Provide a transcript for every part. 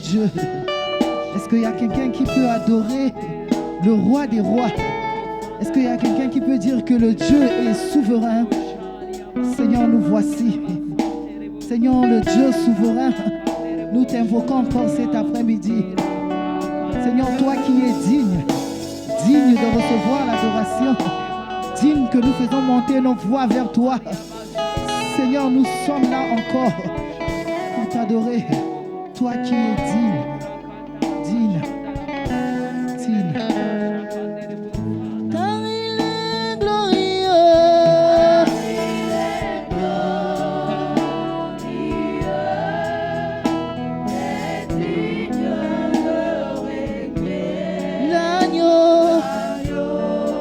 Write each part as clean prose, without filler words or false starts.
Dieu? Est-ce qu'il y a quelqu'un qui peut adorer le roi des rois? Est-ce qu'il y a quelqu'un qui peut dire que le Dieu est souverain? Seigneur, nous voici. Seigneur, le Dieu souverain, nous t'invoquons encore cet après-midi. Seigneur, toi qui es digne de recevoir l'adoration, digne que nous faisons monter nos voix vers toi. Seigneur, nous sommes là encore pour t'adorer. Toi qui es digne. Car il est glorieux. L'agneau est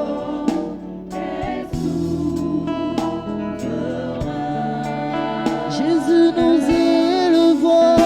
souverain. Jésus, nous élevons.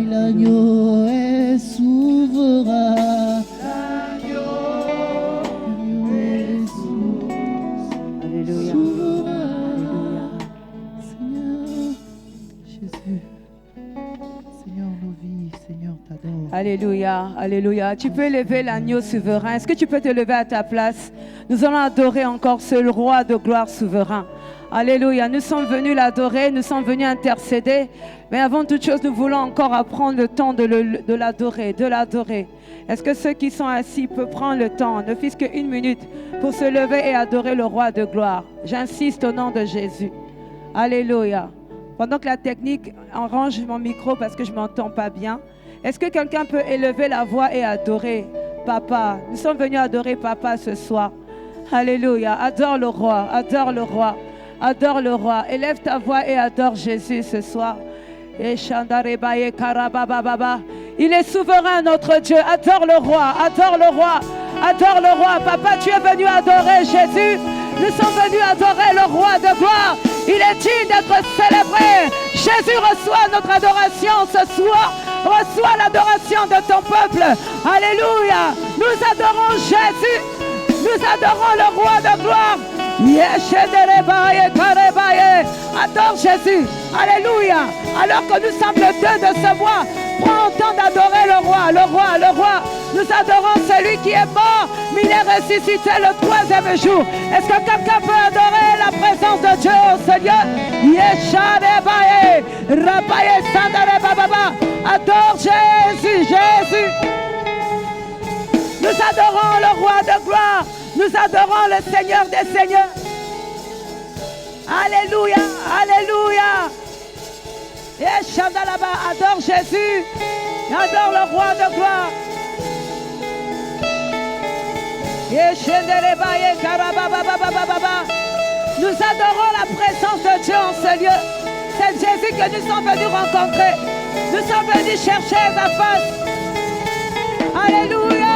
L'agneau est souverain. L'agneau est souverain. Alléluia. Seigneur Jésus. Seigneur, nos vies, Seigneur, t'adore. Alléluia, alléluia. Tu peux lever l'agneau souverain. Est-ce que tu peux te lever à ta place? Nous allons adorer encore ce roi de gloire souverain. Alléluia. Nous sommes venus l'adorer, nous sommes venus intercéder. Mais avant toute chose, nous voulons encore apprendre le temps de l'adorer, de l'adorer. Est-ce que ceux qui sont assis peuvent prendre le temps, ne fût-ce qu'une minute, pour se lever et adorer le roi de gloire? J'insiste au nom de Jésus. Alléluia. Pendant que la technique arrange mon micro parce que je ne m'entends pas bien, est-ce que quelqu'un peut élever la voix et adorer Papa? Nous sommes venus adorer Papa ce soir. Alléluia. Adore le roi, adore le roi, adore le roi. Élève ta voix et adore Jésus ce soir. Il est souverain, notre Dieu. Adore le roi, adore le roi, adore le roi. Papa, tu es venu adorer Jésus. Nous sommes venus adorer le roi de gloire. Il est digne d'être célébré. Jésus reçoit notre adoration ce soir. Reçois l'adoration de ton peuple. Alléluia. Nous adorons Jésus. Nous adorons le roi de gloire. Adore Jésus. Alléluia. Alors que nous sommes le deux de ce mois, prends le temps d'adorer le roi, le roi, le roi. Nous adorons celui qui est mort, mais il est ressuscité le troisième jour. Est-ce que quelqu'un peut adorer la présence de Dieu au Seigneur? Adore Jésus, Jésus. Nous adorons le roi de gloire. Nous adorons le Seigneur des Seigneurs. Alléluia, alléluia. Et Chandalaba, adore Jésus. Adore le roi de gloire. Et Chendereba, et Karabababababa. Nous adorons la présence de Dieu en ce lieu. C'est Jésus que nous sommes venus rencontrer. Nous sommes venus chercher sa face. Alléluia.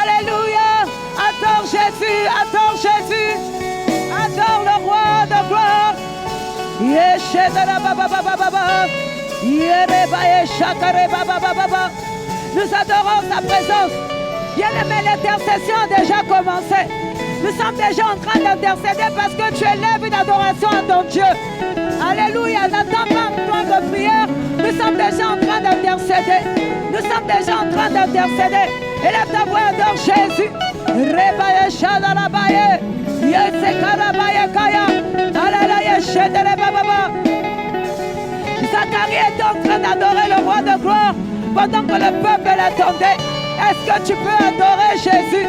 Alléluia. Adore Jésus, adore Jésus. Adore le roi de gloire. Nous adorons sa présence. Bien-aimé, l'intercession a déjà commencé. Nous sommes déjà en train d'intercéder parce que tu élèves une adoration à ton Dieu. Alléluia. N'attends pas un temps de prière. Nous sommes déjà en train d'intercéder. Nous sommes déjà en train d'intercéder. Élève ta voix, adore Jésus. Rebaye Shadalabaye. Yesekarabaye Kaya. Alléluia. Shederebababa. Zacharie est en train d'adorer le roi de gloire pendant que le peuple l'attendait. Est-ce que tu peux adorer Jésus?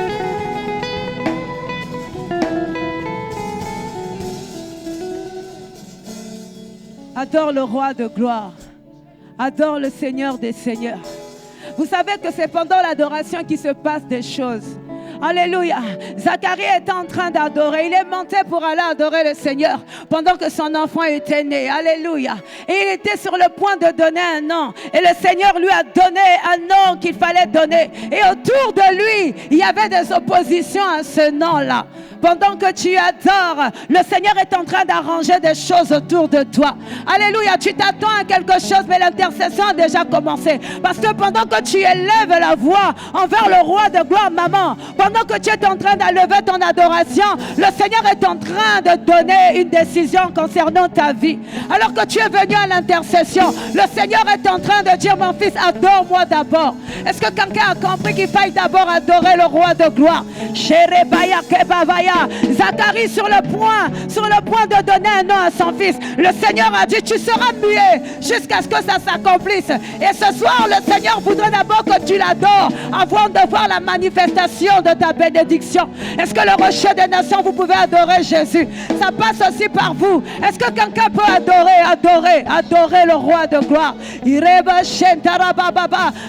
Adore le roi de gloire. Adore le Seigneur des Seigneurs. Vous savez que c'est pendant l'adoration qu'il se passe des choses. Alléluia. Zacharie était en train d'adorer. Il est monté pour aller adorer le Seigneur pendant que son enfant était né. Alléluia. Et il était sur le point de donner un nom. Et le Seigneur lui a donné un nom qu'il fallait donner. Et autour de lui, il y avait des oppositions à ce nom-là. Pendant que tu adores, le Seigneur est en train d'arranger des choses autour de toi. Alléluia, tu t'attends à quelque chose, mais l'intercession a déjà commencé. Parce que pendant que tu élèves la voix envers le roi de gloire, maman, pendant que tu es en train d'élever ton adoration, le Seigneur est en train de donner une décision concernant ta vie. Alors que tu es venu à l'intercession, le Seigneur est en train de dire, mon fils, adore-moi d'abord. Est-ce que quelqu'un a compris qu'il faille d'abord adorer le roi de gloire? Zacharie sur le point de donner un nom à son fils. Le Seigneur a dit, tu seras muet jusqu'à ce que ça s'accomplisse. Et ce soir, le Seigneur voudrait d'abord que tu l'adores avant de voir la manifestation de ta bénédiction. Est-ce que le rocher des nations, vous pouvez adorer Jésus? Ça passe aussi par vous. Est-ce que quelqu'un peut adorer le roi de gloire?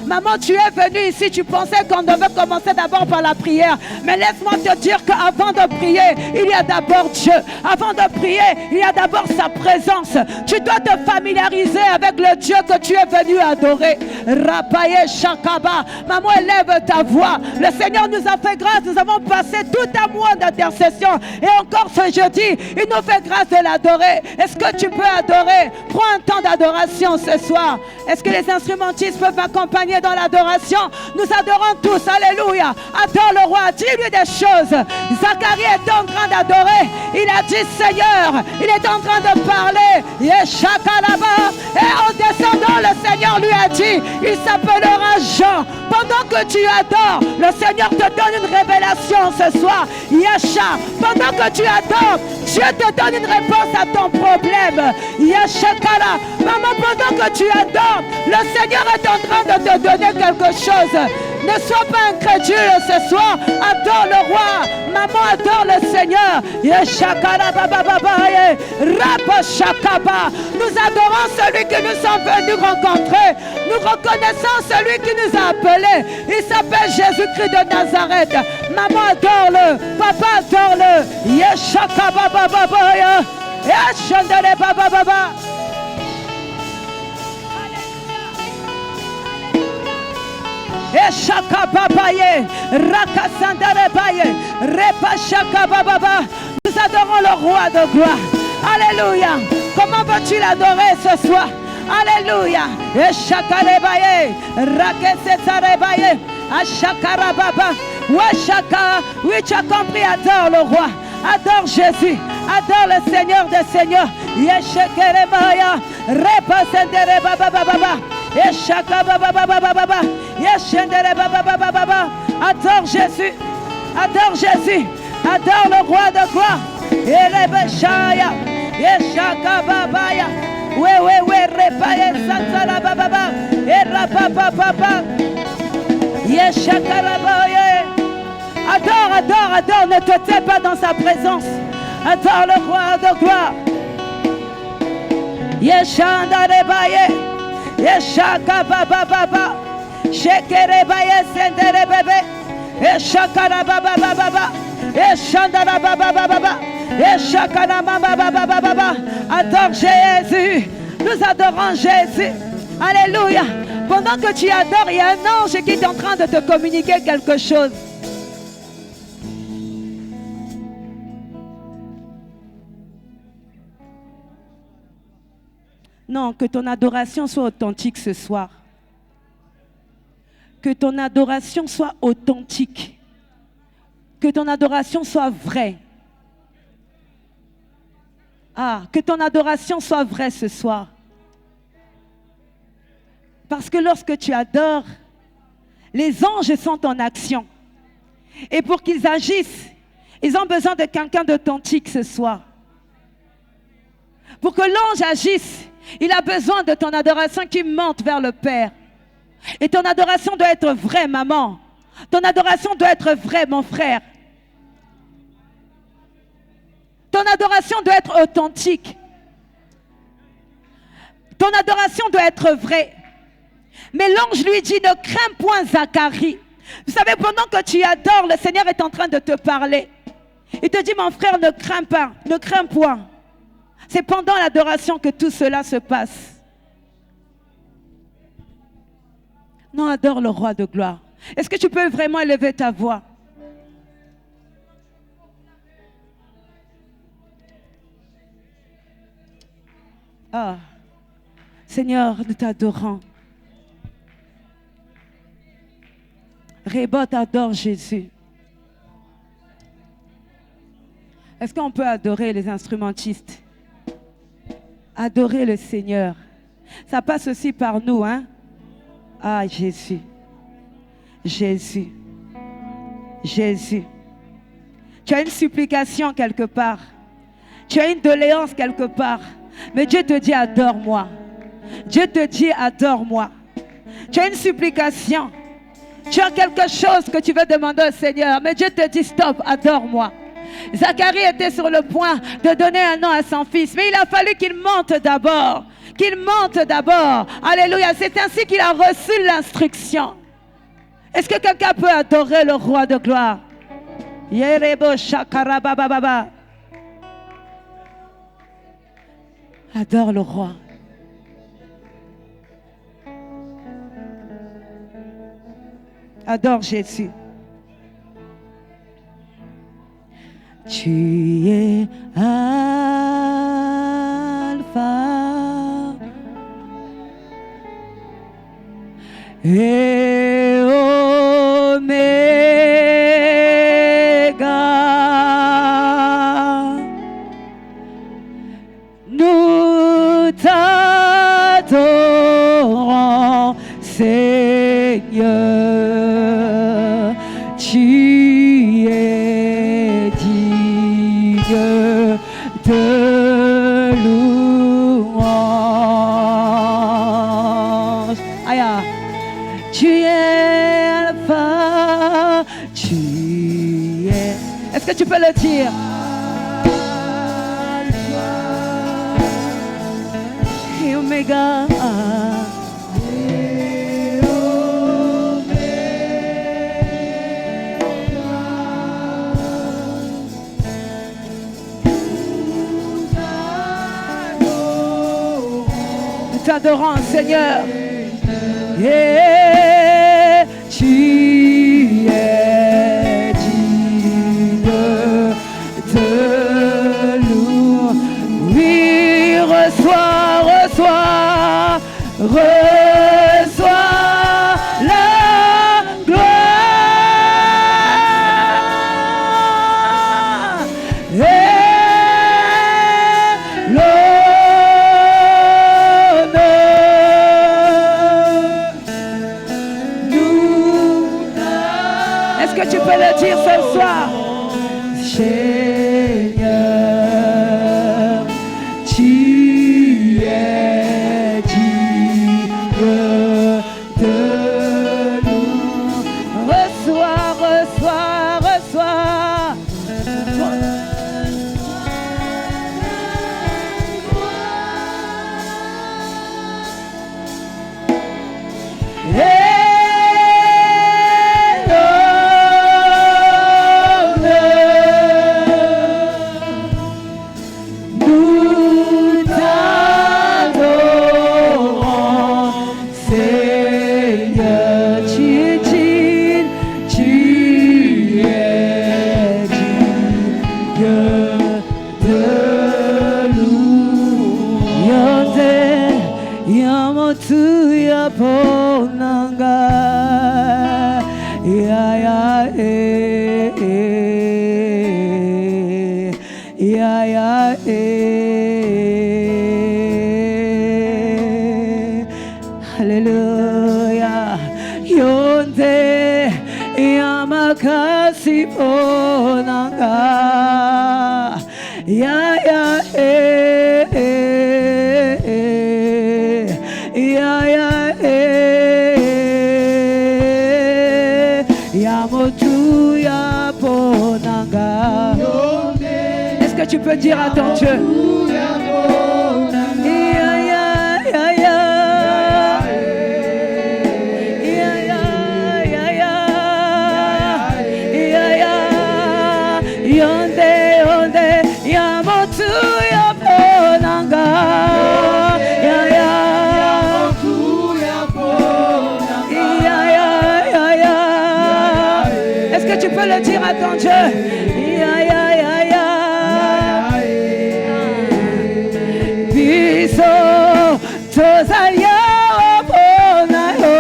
Maman, tu es venue ici, tu pensais qu'on devait commencer d'abord par la prière. Mais laisse-moi te dire qu'avant de prier, il y a d'abord Dieu. Avant de prier, il y a d'abord sa présence. Tu dois te familiariser avec le Dieu que tu es venu adorer. Rapaye Shakaba. Maman, élève ta voix. Le Seigneur nous a fait grâce. Nous avons passé tout un mois d'intercession. Et encore ce jeudi, il nous fait grâce de l'adorer. Est-ce que tu peux adorer? Prends un temps d'adoration ce soir. Est-ce que les instrumentistes peuvent m'accompagner dans l'adoration? Nous adorons tous. Alléluia. Adore le roi. Dis-lui des choses. Zacharie est en train d'adorer. Il a dit Seigneur. Il est en train de parler. Yeshakalaba. Et en descendant, le Seigneur lui a dit, il s'appellera Jean. Pendant que tu adores, le Seigneur te donne une révélation ce soir. Yesha. Pendant que tu adores, Dieu te donne une réponse à ton problème. Yeshakala. Maman, pendant que tu adores, le Seigneur est en train de te donner quelque chose. Ne sois pas incrédule ce soir. Adore le roi. Maman, adore le Seigneur. Yeshakala baba baba. Raposhakaba. Nous adorons celui que nous sommes venus rencontrer. Nous reconnaissons celui qui nous a appelés. Il s'appelle Jésus-Christ de Nazareth. Maman, adore-le. Papa, adore-le. Yeshakaba baba baba. Yeshandale baba baba. Eshaka babaye, rakasandare baye, repashaka bababa. Nous adorons le roi de gloire. Alléluia. Comment vas-tu l'adorer ce soir? Alléluia. Eshaka rebaye, rakesetsare baye, ashaka baba, washaka. Oui, tu as compris, adore le roi. Adore Jésus. Adore le Seigneur des Seigneurs. Yeshekere baya, repasendere baba baba. Eshaka baba baba baba. Yeshendere baba baba baba. Adore Jésus. Adore Jésus. Adore le roi de gloire. Erebeshaya. Yeshaka babaya. We repaye santala baba baba. Erapa baba. Yeshaka rabaye. Adore, ne te tais pas dans sa présence. Adore le roi de gloire. Yeshandare baye. Yeshaka baba baba. Shekere baye sendere bebe. Yeshakara baba baba. Yeshandara baba baba. Yeshakara baba baba baba. Adore Jésus. Nous adorons Jésus. Alléluia. Pendant que tu adores, il y a un ange qui est en train de te communiquer quelque chose. Non, que ton adoration soit authentique ce soir. Que ton adoration soit authentique. Que ton adoration soit vraie. Ah, que ton adoration soit vraie ce soir. Parce que lorsque tu adores, les anges sont en action. Et pour qu'ils agissent, ils ont besoin de quelqu'un d'authentique ce soir. Pour que l'ange agisse, il a besoin de ton adoration qui monte vers le Père. Et ton adoration doit être vraie, maman. Ton adoration doit être vraie, mon frère. Ton adoration doit être authentique. Ton adoration doit être vraie. Mais l'ange lui dit, ne crains point Zacharie, Vous savez, pendant que tu adores, le Seigneur est en train de te parler. Il te dit, mon frère, ne crains pas, ne crains point. C'est pendant l'adoration que tout cela se passe. Non, adore le roi de gloire. Est-ce que tu peux vraiment élever ta voix? Ah, Seigneur, nous t'adorons. Rébot adore Jésus. Est-ce qu'on peut adorer les instrumentistes? Adorer le Seigneur. Ça passe aussi par nous, hein? Ah, Jésus. Jésus. Jésus. Tu as une supplication quelque part. Tu as une doléance quelque part. Mais Dieu te dit, adore-moi. Dieu te dit, adore-moi. Tu as une supplication. Tu as quelque chose que tu veux demander au Seigneur. Mais Dieu te dit, stop, adore-moi. Zacharie était sur le point de donner un nom à son fils. Mais il a fallu qu'il monte d'abord. Qu'il monte d'abord. Alléluia. C'est ainsi qu'il a reçu l'instruction. Est-ce que quelqu'un peut adorer le roi de gloire? Yerebo shakarabababa. Adore le roi. Adore Jésus. Tu es Alpha et Oméga. Nous t'adorons, Seigneur. Tu es digne de louange. Aïe. Tu es Alpha, tu es... Est-ce que tu peux le dire? Alpha et Oméga. Nous t'adorons, Seigneur. Et tu es digne de louer. Oui, reçois la gloire et est-ce que tu peux le dire ce soir? Seigneur, tu es digne de nous. Reçois. Alléluia. Yonde yamakasi onanga. Ya yamotu ya ponanga. Est-ce que tu peux dire à ton Dieu? Yonde, yonde, yamotu, yaponanga. Ya, ya. Est-ce que tu peux le dire à ton Dieu? Ya, ya, ya, ya. Biso, tozalia, wapona yo.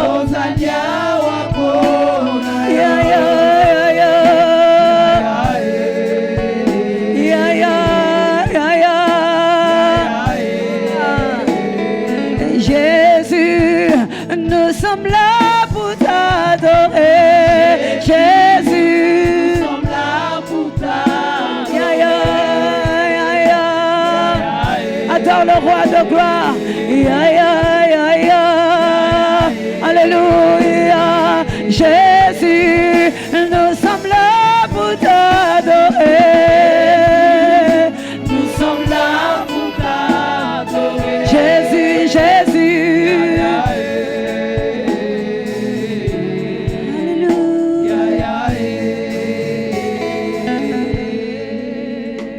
Tozalia, wapona yo. Ya, ya, ya, ya. Ya, ya, ya, ya. Jésus, nous sommes là pour t'adorer. Jésus, nous sommes là pour t'adorer. Ya, ya, ya, ya. Adore le roi de gloire. Ya, ya, ya, ya. Alléluia. Jésus, nous sommes là pour t'adorer. Nous sommes là pour t'adorer. Jésus, Jésus.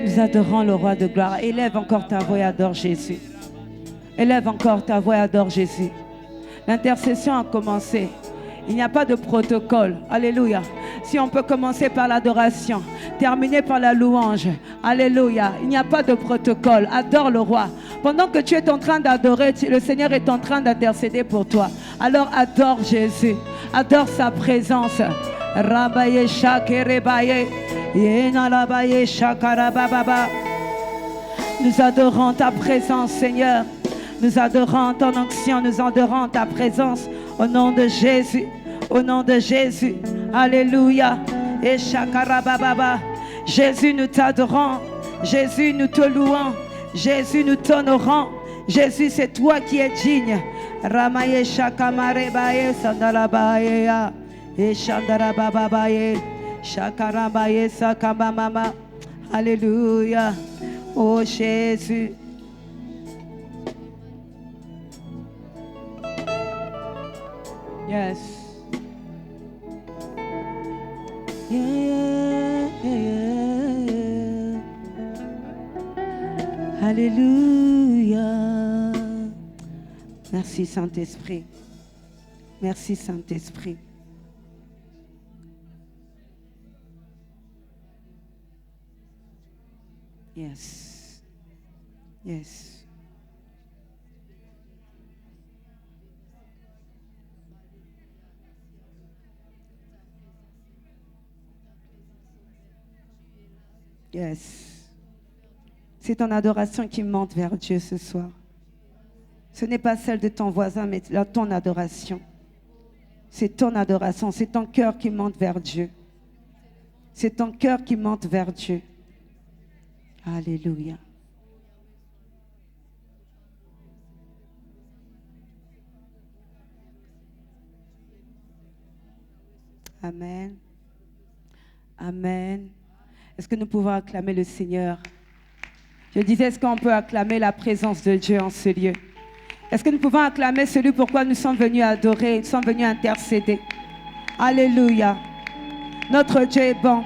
Nous adorons le roi de gloire. Élève encore ta voix et adore Jésus. Élève encore ta voix et adore Jésus. L'intercession a commencé. Il n'y a pas de protocole. Alléluia. Si on peut commencer par l'adoration, terminer par la louange. Alléluia. Il n'y a pas de protocole. Adore le roi. Pendant que tu es en train d'adorer, le Seigneur est en train d'intercéder pour toi. Alors adore Jésus. Adore sa présence. Rabaye shakerebaye. Yenalabaye shakarabababa. Nous adorons ta présence, Seigneur. Nous adorons ton onction. Nous adorons ta présence. Au nom de Jésus. Au nom de Jésus. Alléluia. Et shakarabababa. Jésus, nous t'adorons. Jésus, nous te louons. Jésus, nous t'honorons. Jésus, c'est toi qui es digne. Ramaye shakamarebaye sandalabaye ya. Et shandarababaye. Shakarabaye sakamamama. Alléluia. Oh Jésus. Yes. Yeah, yeah, yeah. Alléluia. Merci Saint-Esprit. Merci Saint-Esprit. Yes. Yes. Yes. C'est ton adoration qui monte vers Dieu ce soir. Ce n'est pas celle de ton voisin, mais ton adoration. C'est ton adoration, c'est ton cœur qui monte vers Dieu. C'est ton cœur qui monte vers Dieu. Alléluia. Amen. Amen. Est-ce que nous pouvons acclamer le Seigneur? Je disais, est-ce qu'on peut acclamer la présence de Dieu en ce lieu? Est-ce que nous pouvons acclamer celui pourquoi nous sommes venus adorer, nous sommes venus intercéder? Alléluia. Notre Dieu est bon.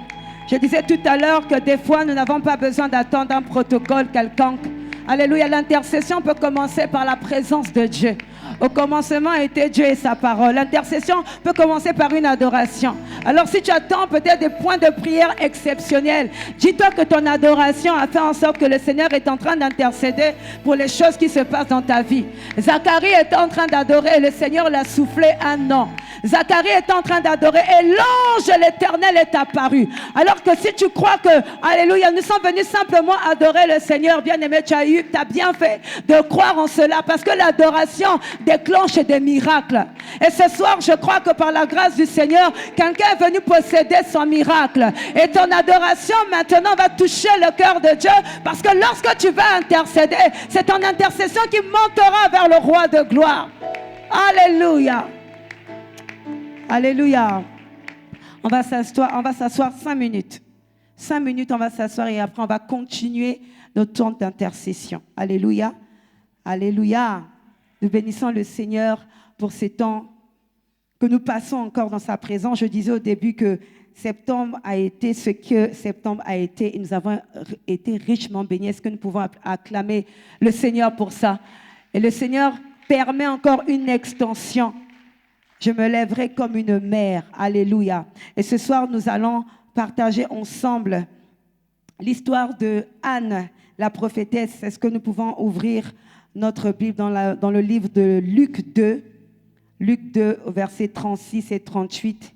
Je disais tout à l'heure que des fois, nous n'avons pas besoin d'attendre un protocole quelconque. Alléluia. L'intercession peut commencer par la présence de Dieu. Au commencement était Dieu et sa parole. L'intercession peut commencer par une adoration. Alors si tu attends peut-être des points de prière exceptionnels, dis-toi que ton adoration a fait en sorte que le Seigneur est en train d'intercéder pour les choses qui se passent dans ta vie. Zacharie était en train d'adorer et le Seigneur l'a soufflé un non. Zacharie est en train d'adorer et l'ange de l'Éternel est apparu. Alors que si tu crois que, alléluia, nous sommes venus simplement adorer le Seigneur, bien-aimé, tu as bien fait de croire en cela parce que l'adoration déclenche des miracles. Et ce soir, je crois que par la grâce du Seigneur, quelqu'un est venu posséder son miracle. Et ton adoration maintenant va toucher le cœur de Dieu parce que lorsque tu vas intercéder, c'est ton intercession qui montera vers le roi de gloire. Alléluia. Alléluia. On va s'asseoir 5 minutes. 5 minutes, on va s'asseoir et après on va continuer notre temps d'intercession. Alléluia. Alléluia. Nous bénissons le Seigneur pour ces temps que nous passons encore dans sa présence. Je disais au début que septembre a été ce que septembre a été et nous avons été richement bénis. Est-ce que nous pouvons acclamer le Seigneur pour ça? Et le Seigneur permet encore une extension. Je me lèverai comme une mère. Alléluia. Et ce soir, nous allons partager ensemble l'histoire de Anne, la prophétesse. Est-ce que nous pouvons ouvrir notre Bible dans le livre de Luc 2, versets 36 et 38.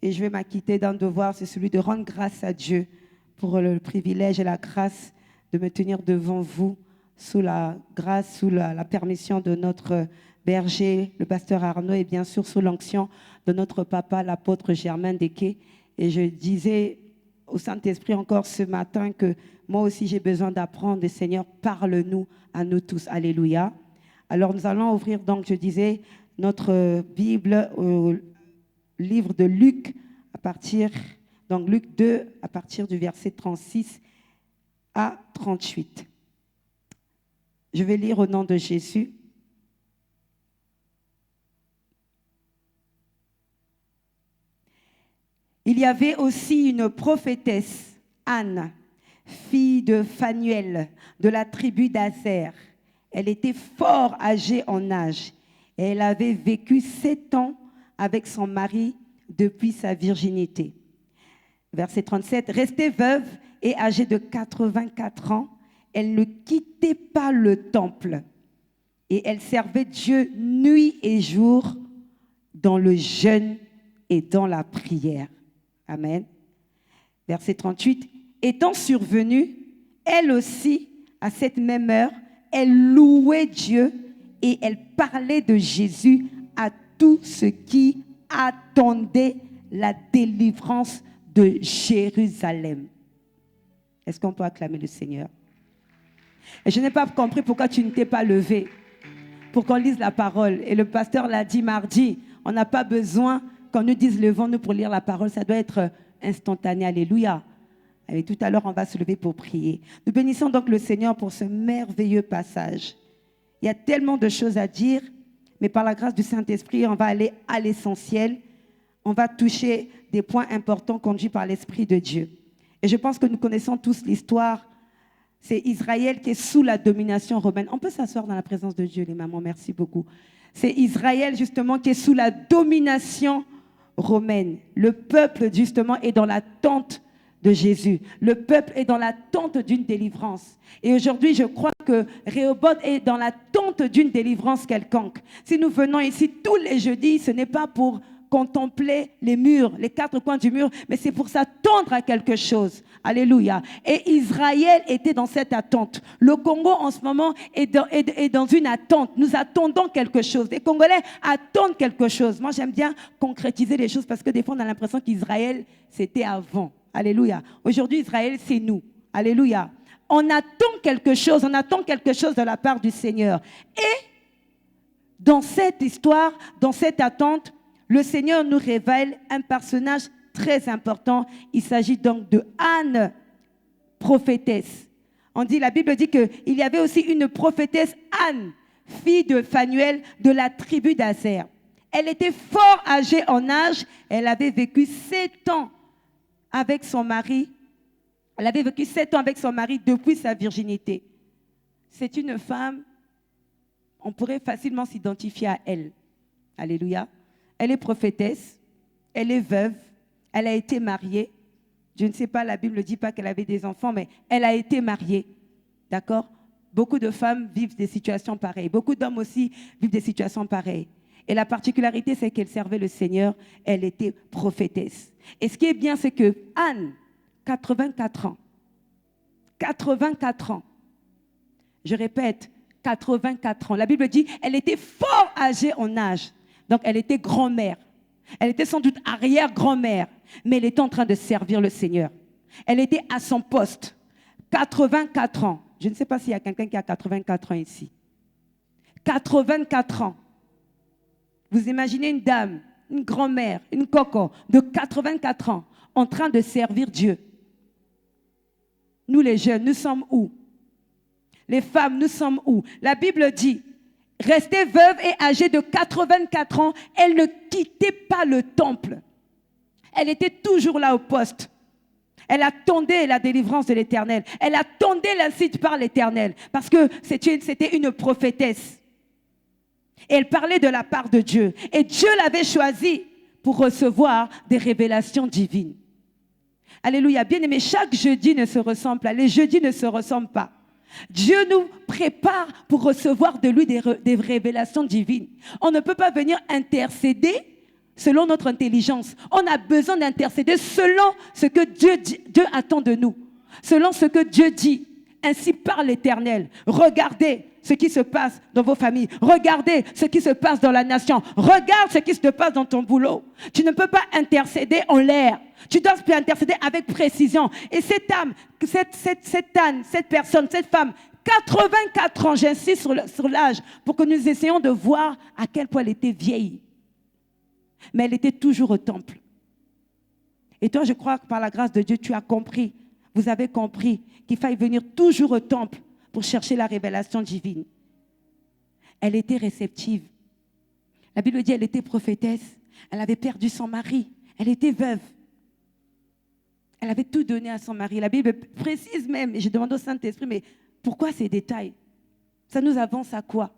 Et je vais m'acquitter d'un devoir, c'est celui de rendre grâce à Dieu pour le privilège et la grâce de me tenir devant vous sous la grâce, sous la permission de notre berger, le pasteur Arnaud, et bien sûr sous l'onction de notre papa, l'apôtre Germain Dequet. Et je disais au Saint-Esprit encore ce matin que moi aussi j'ai besoin d'apprendre. Et Seigneur, parle-nous à nous tous. Alléluia. Alors nous allons ouvrir donc, je disais, notre Bible au livre de Luc, donc Luc 2, à partir du verset 36 à 38. Je vais lire au nom de Jésus. Il y avait aussi une prophétesse, Anne, fille de Phanuel, de la tribu d'Aser. Elle était fort âgée en âge et elle avait vécu 7 ans avec son mari depuis sa virginité. Verset 37, restée veuve et âgée de 84 ans, elle ne quittait pas le temple et elle servait Dieu nuit et jour dans le jeûne et dans la prière. Amen. Verset 38, étant survenue, elle aussi, à cette même heure, elle louait Dieu et elle parlait de Jésus à tous ceux qui attendaient la délivrance de Jérusalem. Est-ce qu'on peut acclamer le Seigneur? Et je n'ai pas compris pourquoi tu ne t'es pas levé pour qu'on lise la parole. Et le pasteur l'a dit mardi, on n'a pas besoin qu'on nous dise levons-nous pour lire la parole, ça doit être instantané. Alléluia. Et tout à l'heure, on va se lever pour prier. Nous bénissons donc le Seigneur pour ce merveilleux passage. Il y a tellement de choses à dire, mais par la grâce du Saint-Esprit, on va aller à l'essentiel. On va toucher des points importants conduits par l'Esprit de Dieu. Et je pense que nous connaissons tous l'histoire. C'est Israël qui est sous la domination romaine. On peut s'asseoir dans la présence de Dieu, les mamans, merci beaucoup. C'est Israël, justement, qui est sous la domination romaine. Le peuple, justement, est dans l'attente de Jésus. Le peuple est dans l'attente d'une délivrance. Et aujourd'hui, je crois que Rehoboth est dans l'attente d'une délivrance quelconque. Si nous venons ici tous les jeudis, ce n'est pas pour contempler les murs, les 4 coins du mur, mais c'est pour s'attendre à quelque chose. Alléluia. Et Israël était dans cette attente. Le Congo, en ce moment, est dans une attente. Nous attendons quelque chose. Les Congolais attendent quelque chose. Moi, j'aime bien concrétiser les choses parce que des fois, on a l'impression qu'Israël, c'était avant. Alléluia. Aujourd'hui, Israël, c'est nous. Alléluia. On attend quelque chose de la part du Seigneur. Et dans cette histoire, dans cette attente, le Seigneur nous révèle un personnage très important. Il s'agit donc de Anne, prophétesse. La Bible dit qu'il y avait aussi une prophétesse, Anne, fille de Phanuel, de la tribu d'Aser. Elle était fort âgée en âge. Elle avait vécu 7 ans avec son mari. Elle avait vécu 7 ans avec son mari depuis sa virginité. C'est une femme, on pourrait facilement s'identifier à elle. Alléluia. Elle est prophétesse, elle est veuve, elle a été mariée. Je ne sais pas, la Bible ne dit pas qu'elle avait des enfants, mais elle a été mariée. D'accord? Beaucoup de femmes vivent des situations pareilles. Beaucoup d'hommes aussi vivent des situations pareilles. Et la particularité, c'est qu'elle servait le Seigneur, elle était prophétesse. Et ce qui est bien, c'est que Anne, 84 ans, 84 ans, je répète, 84 ans. La Bible dit, elle était fort âgée en âge. Donc, elle était grand-mère. Elle était sans doute arrière-grand-mère, mais elle était en train de servir le Seigneur. Elle était à son poste. 84 ans. Je ne sais pas s'il y a quelqu'un qui a 84 ans ici. 84 ans. Vous imaginez une dame, une grand-mère, une coco de 84 ans en train de servir Dieu. Nous les jeunes, nous sommes où? Les femmes, nous sommes où? La Bible dit, Restée veuve et âgée de 84 ans, elle ne quittait pas le temple. Elle était toujours là au poste. Elle attendait la délivrance de l'Éternel. Elle attendait la suite par l'Éternel. Parce que c'était une prophétesse. Et elle parlait de la part de Dieu. Et Dieu l'avait choisie pour recevoir des révélations divines. Alléluia. Bien aimé, chaque jeudi ne se ressemble pas. Les jeudis ne se ressemblent pas. Dieu nous prépare pour recevoir de lui des révélations divines. On ne peut pas venir intercéder selon notre intelligence. On a besoin d'intercéder selon ce que Dieu attend de nous. Selon ce que Dieu dit. Ainsi parle l'Éternel. Regardez ce qui se passe dans vos familles. Regardez ce qui se passe dans la nation. Regarde ce qui se passe dans ton boulot. Tu ne peux pas intercéder en l'air. Tu dois intercéder avec précision. Et cette âme, cette personne, cette femme, 84 ans, j'insiste sur l'âge, pour que nous essayions de voir à quel point elle était vieille. Mais elle était toujours au temple. Et toi, je crois que par la grâce de Dieu, tu as compris, vous avez compris qu'il faille venir toujours au temple pour chercher la révélation divine. Elle était réceptive. La Bible dit qu'elle était prophétesse. Elle avait perdu son mari. Elle était veuve. Elle avait tout donné à son mari. La Bible précise même, et je demande au Saint-Esprit, mais pourquoi ces détails? Ça nous avance à quoi?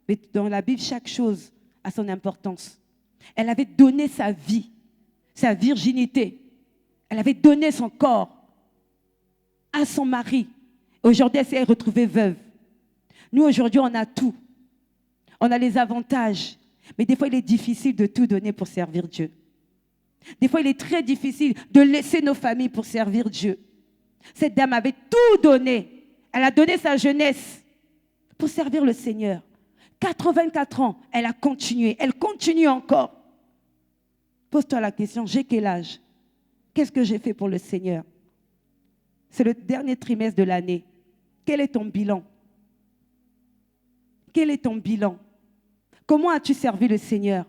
Mais dans la Bible, chaque chose a son importance. Elle avait donné sa vie, sa virginité. Elle avait donné son corps à son mari. Aujourd'hui, elle s'est retrouvée veuve. Nous, aujourd'hui, on a tout. On a les avantages. Mais des fois, il est difficile de tout donner pour servir Dieu. Des fois, il est très difficile de laisser nos familles pour servir Dieu. Cette dame avait tout donné. Elle a donné sa jeunesse pour servir le Seigneur. 84 ans, elle a continué. Elle continue encore. Pose-toi la question, j'ai quel âge? Qu'est-ce que j'ai fait pour le Seigneur? C'est le dernier trimestre de l'année. Quel est ton bilan? Quel est ton bilan? Comment as-tu servi le Seigneur?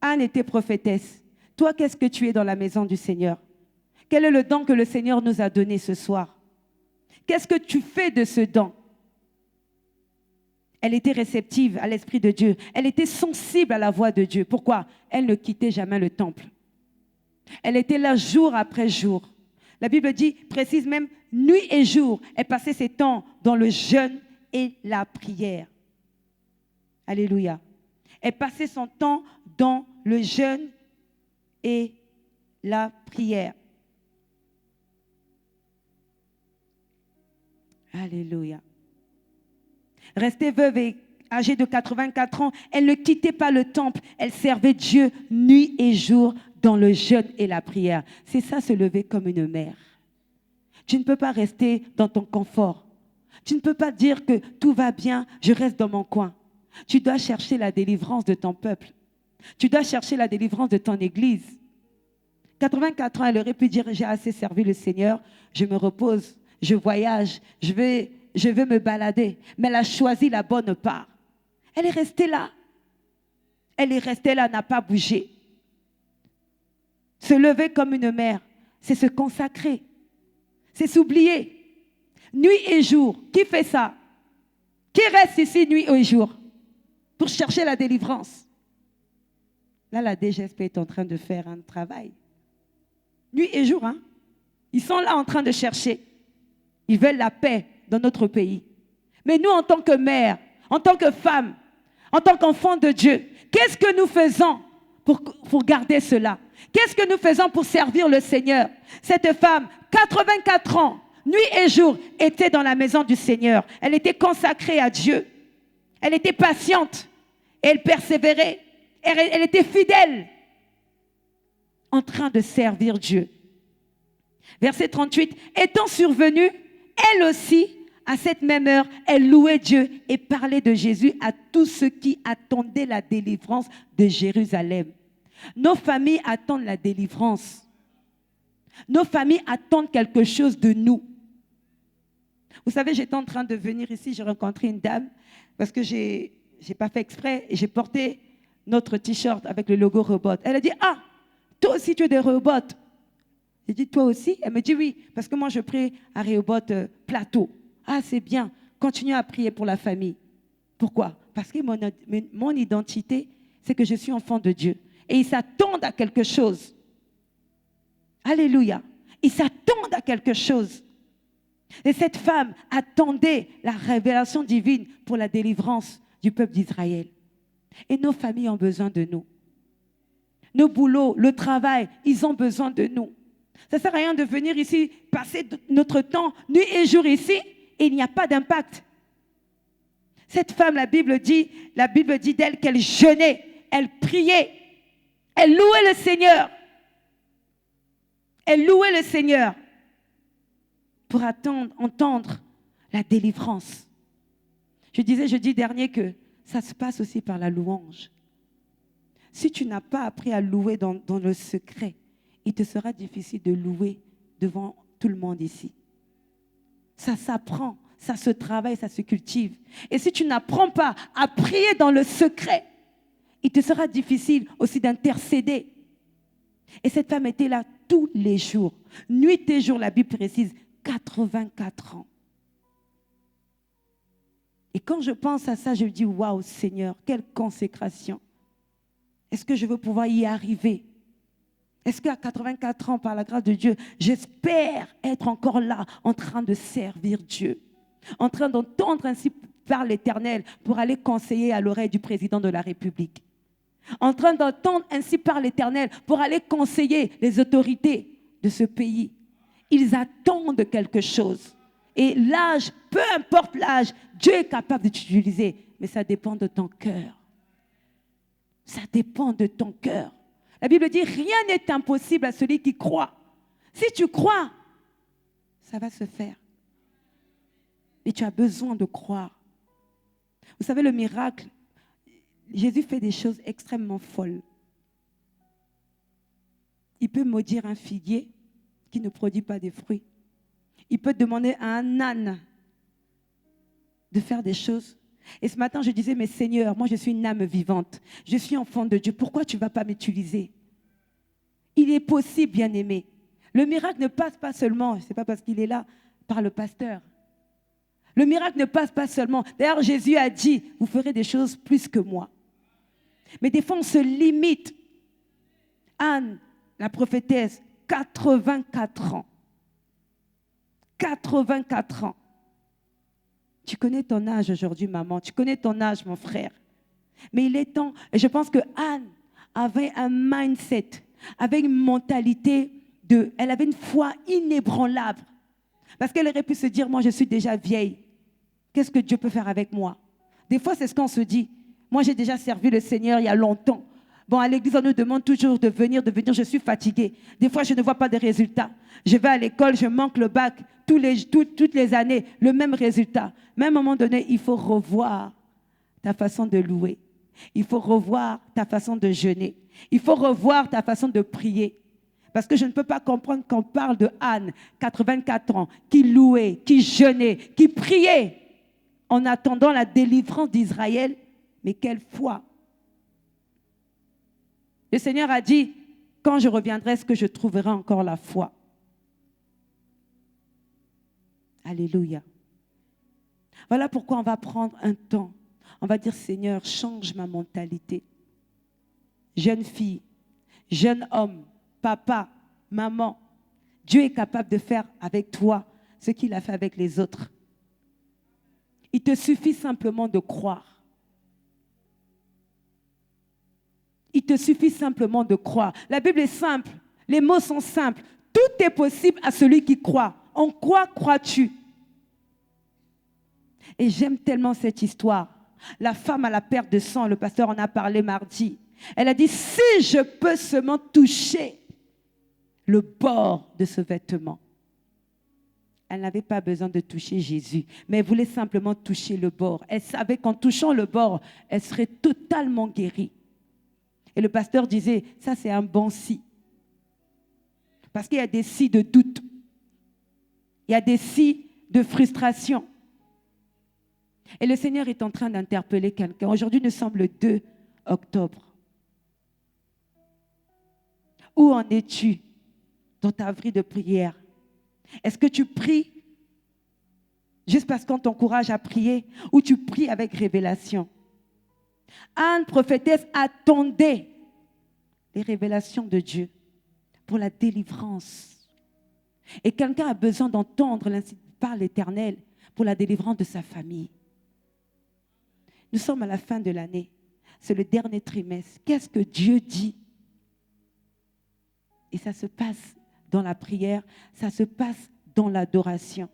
Anne était prophétesse. Toi, qu'est-ce que tu es dans la maison du Seigneur? Quel est le don que le Seigneur nous a donné ce soir? Qu'est-ce que tu fais de ce don? Elle était réceptive à l'Esprit de Dieu. Elle était sensible à la voix de Dieu. Pourquoi? Elle ne quittait jamais le temple. Elle était là jour après jour. La Bible dit, précise même, nuit et jour, elle passait ses temps dans le jeûne et la prière. Alléluia. Elle passait son temps dans le jeûne et la prière. Alléluia. Restée veuve et âgée de 84 ans, elle ne quittait pas le temple. Elle servait Dieu nuit et jour dans le jeûne et la prière. C'est ça, se lever comme une mère. Tu ne peux pas rester dans ton confort. Tu ne peux pas dire que tout va bien, je reste dans mon coin. Tu dois chercher la délivrance de ton peuple. Tu dois chercher la délivrance de ton église. 84 ans, elle aurait pu dire, j'ai assez servi le Seigneur, je me repose, je voyage, je vais me balader. Mais elle a choisi la bonne part. Elle est restée là. Elle est restée là, n'a pas bougé. Se lever comme une mère, c'est se consacrer. C'est s'oublier. Nuit et jour. Qui fait ça? Qui reste ici nuit et jour pour chercher la délivrance? Là, la DGSP est en train de faire un travail. Nuit et jour, hein? Ils sont là en train de chercher. Ils veulent la paix dans notre pays. Mais nous, en tant que mère, en tant que femme, en tant qu'enfant de Dieu, qu'est-ce que nous faisons pour garder cela? Qu'est-ce que nous faisons pour servir le Seigneur? Cette femme, 84 ans, nuit et jour, était dans la maison du Seigneur. Elle était consacrée à Dieu. Elle était patiente. Elle persévérait. Elle était fidèle en train de servir Dieu. Verset 38, étant survenue, elle aussi, à cette même heure, elle louait Dieu et parlait de Jésus à tous ceux qui attendaient la délivrance de Jérusalem. Nos familles attendent la délivrance. Nos familles attendent quelque chose de nous. Vous savez, j'étais en train de venir ici, j'ai rencontré une dame, parce que j'ai pas fait exprès, et j'ai porté notre t-shirt avec le logo Robot. Elle a dit, ah, toi aussi tu es des robots. J'ai dit, toi aussi? Elle me dit, oui, parce que moi je prie à Rehoboth Plateau. Ah, c'est bien, continue à prier pour la famille. Pourquoi? Parce que mon identité, c'est que je suis enfant de Dieu. Et ils s'attendent à quelque chose. Alléluia. Ils s'attendent à quelque chose. Et cette femme attendait la révélation divine pour la délivrance du peuple d'Israël. Et nos familles ont besoin de nous. Nos boulots, le travail, ils ont besoin de nous. Ça ne sert à rien de venir ici, passer notre temps, nuit et jour ici, et il n'y a pas d'impact. Cette femme, la Bible dit d'elle qu'elle jeûnait, elle priait, elle louait le Seigneur. Elle louait le Seigneur pour entendre la délivrance. Je disais jeudi dernier que ça se passe aussi par la louange. Si tu n'as pas appris à louer dans le secret, il te sera difficile de louer devant tout le monde ici. Ça s'apprend, ça se travaille, ça se cultive. Et si tu n'apprends pas à prier dans le secret, il te sera difficile aussi d'intercéder. Et cette femme était là tous les jours, nuit et jour, la Bible précise, 84 ans. Et quand je pense à ça, je me dis, waouh Seigneur, quelle consécration. Est-ce que je veux pouvoir y arriver? Est-ce qu'à 84 ans, par la grâce de Dieu, j'espère être encore là, en train de servir Dieu, en train d'entendre ainsi par l'Éternel pour aller conseiller à l'oreille du président de la République, en train d'entendre ainsi par l'Éternel pour aller conseiller les autorités de ce pays. Ils attendent quelque chose. Et l'âge, peu importe l'âge, Dieu est capable de t'utiliser, mais ça dépend de ton cœur. Ça dépend de ton cœur. La Bible dit, rien n'est impossible à celui qui croit. Si tu crois, ça va se faire. Et tu as besoin de croire. Vous savez, le miracle, Jésus fait des choses extrêmement folles. Il peut maudire un figuier qui ne produit pas de fruits. Il peut demander à un âne de faire des choses. Et ce matin, je disais, mais Seigneur, moi je suis une âme vivante. Je suis enfant de Dieu. Pourquoi tu ne vas pas m'utiliser? Il est possible, bien-aimé. Le miracle ne passe pas seulement, ce n'est pas parce qu'il est là, par le pasteur. Le miracle ne passe pas seulement. D'ailleurs, Jésus a dit, vous ferez des choses plus que moi. Mais des fois, on se limite. Anne, la prophétesse, 84 ans. 84 ans. Tu connais ton âge aujourd'hui, maman. Tu connais ton âge, mon frère. Mais il est temps. Et je pense que Anne avait un mindset, avait une mentalité elle avait une foi inébranlable. Parce qu'elle aurait pu se dire, moi je suis déjà vieille. Qu'est-ce que Dieu peut faire avec moi? Des fois, c'est ce qu'on se dit. Moi, j'ai déjà servi le Seigneur il y a longtemps. Bon, à l'église, on nous demande toujours de venir, je suis fatiguée. Des fois, je ne vois pas de résultats. Je vais à l'école, je manque le bac. Toutes les années, le même résultat. Mais à un moment donné, il faut revoir ta façon de louer. Il faut revoir ta façon de jeûner. Il faut revoir ta façon de prier. Parce que je ne peux pas comprendre qu'on parle de Anne, 84 ans, qui louait, qui jeûnait, qui priait en attendant la délivrance d'Israël. Mais quelle foi! Le Seigneur a dit, quand je reviendrai, est-ce que je trouverai encore la foi? Alléluia. Voilà pourquoi on va prendre un temps. On va dire, Seigneur, change ma mentalité. Jeune fille, jeune homme, papa, maman, Dieu est capable de faire avec toi ce qu'il a fait avec les autres. Il te suffit simplement de croire. Il te suffit simplement de croire. La Bible est simple. Les mots sont simples. Tout est possible à celui qui croit. En quoi crois-tu? Et j'aime tellement cette histoire. La femme à la perte de sang, le pasteur en a parlé mardi. Elle a dit, si je peux seulement toucher le bord de ce vêtement. Elle n'avait pas besoin de toucher Jésus, mais elle voulait simplement toucher le bord. Elle savait qu'en touchant le bord, elle serait totalement guérie. Et le pasteur disait, ça c'est un bon si. Parce qu'il y a des si de doute. Il y a des si de frustration. Et le Seigneur est en train d'interpeller quelqu'un. Aujourd'hui, nous sommes le 2 octobre. Où en es-tu dans ta vie de prière? Est-ce que tu pries juste parce qu'on t'encourage à prier ou tu pries avec révélation. Anne, prophétesse, attendait les révélations de Dieu pour la délivrance. Et quelqu'un a besoin d'entendre l'ainsi par l'Éternel pour la délivrance de sa famille. Nous sommes à la fin de l'année. C'est le dernier trimestre. Qu'est-ce que Dieu dit? Et ça se passe dans la prière, ça se passe dans l'adoration.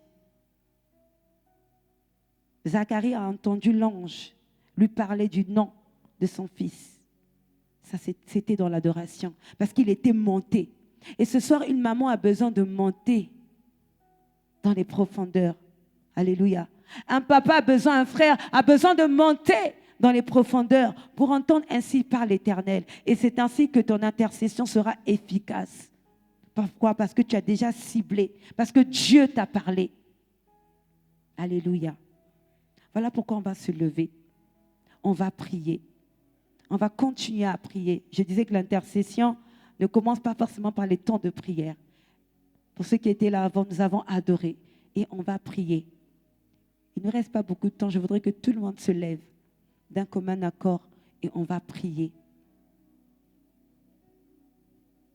Zacharie a entendu l'ange lui parler du nom de son fils. Ça, c'était dans l'adoration, parce qu'il était monté. Et ce soir, une maman a besoin de monter dans les profondeurs. Alléluia. Un papa a besoin, un frère a besoin de monter dans les profondeurs pour entendre ainsi par l'Éternel. Et c'est ainsi que ton intercession sera efficace. Pourquoi? Parce que tu as déjà ciblé, parce que Dieu t'a parlé. Alléluia. Voilà pourquoi on va se lever. On va prier. On va continuer à prier. Je disais que l'intercession ne commence pas forcément par les temps de prière. Pour ceux qui étaient là avant, nous avons adoré. Et on va prier. Il ne reste pas beaucoup de temps. Je voudrais que tout le monde se lève d'un commun accord et on va prier.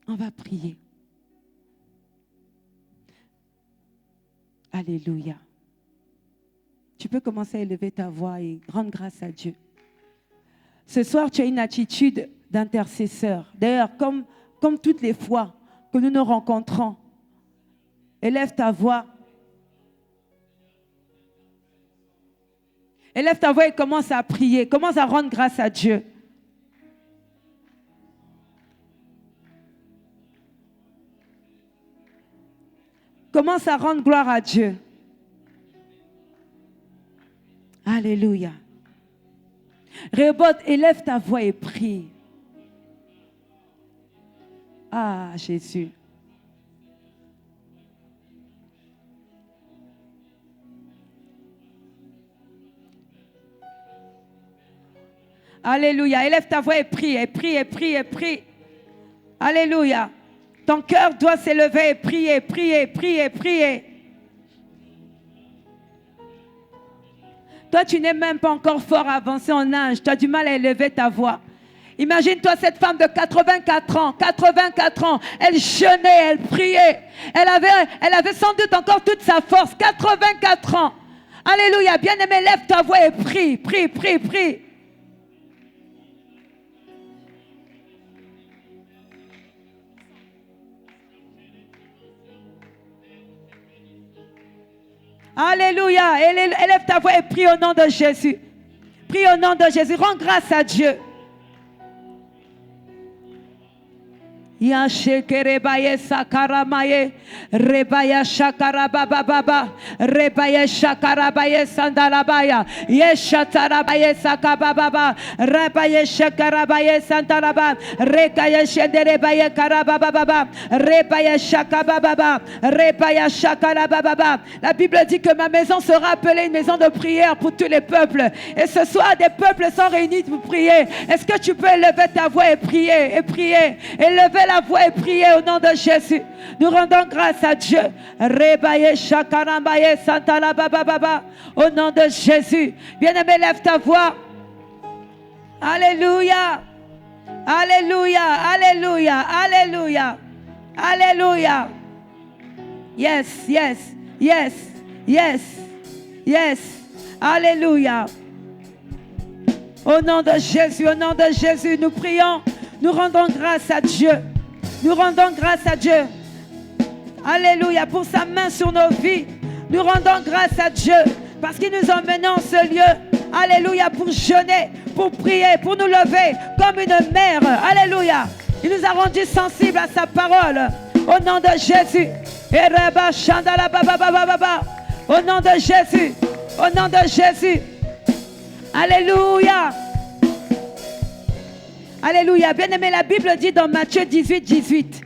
On va prier. Alléluia. Tu peux commencer à élever ta voix et rendre grâce à Dieu. Ce soir, tu as une attitude d'intercesseur. D'ailleurs, comme toutes les fois que nous nous rencontrons, élève ta voix. Élève ta voix et commence à prier. Commence à rendre grâce à Dieu. Commence à rendre gloire à Dieu. Alléluia. Rehoboth, élève ta voix et prie. Ah, Jésus. Alléluia. Élève ta voix et prie, et prie, et prie, et prie. Alléluia. Ton cœur doit s'élever et prier, prier, prier, prier. Toi, tu n'es même pas encore fort avancé en âge. Tu as du mal à élever ta voix. Imagine-toi cette femme de 84 ans. 84 ans. Elle jeûnait, elle priait. Elle avait sans doute encore toute sa force. 84 ans. Alléluia. Bien-aimé, lève ta voix et prie, prie, prie, prie. Alléluia. Élève ta voix et prie au nom de Jésus. Prie au nom de Jésus. Rends grâce à Dieu. Yasheke rebaye sakaramaye rebaya shakarabababa rebaya shakarabaye sandalabaya yeshatarabaye sakabababa rebaye shakarabaye sandalaba rekaye shenderebaye karabababa rebaya shakabababa rebaya shakarabababa. La Bible dit que ma maison sera appelée une maison de prière pour tous les peuples. Et ce soir, des peuples sont réunis pour prier. Est-ce que tu peux élever ta voix et prier et prier? Élever la voix et prier au nom de Jésus. Nous rendons grâce à Dieu. Rebaye shakarambaye santala baba baba. Au nom de Jésus. Bien-aimé, lève ta voix. Alléluia. Alléluia. Alléluia. Alléluia. Alléluia. Yes, yes, yes, yes, yes. Alléluia. Au nom de Jésus, au nom de Jésus, nous prions. Nous rendons grâce à Dieu. Nous rendons grâce à Dieu. Alléluia. Pour sa main sur nos vies. Nous rendons grâce à Dieu. Parce qu'il nous emmène en ce lieu. Alléluia. Pour jeûner, pour prier, pour nous lever comme une mère. Alléluia. Il nous a rendus sensibles à sa parole. Au nom de Jésus. Au nom de Jésus. Au nom de Jésus. Alléluia. Alléluia. Bien-aimé, la Bible dit dans Matthieu 18, 18.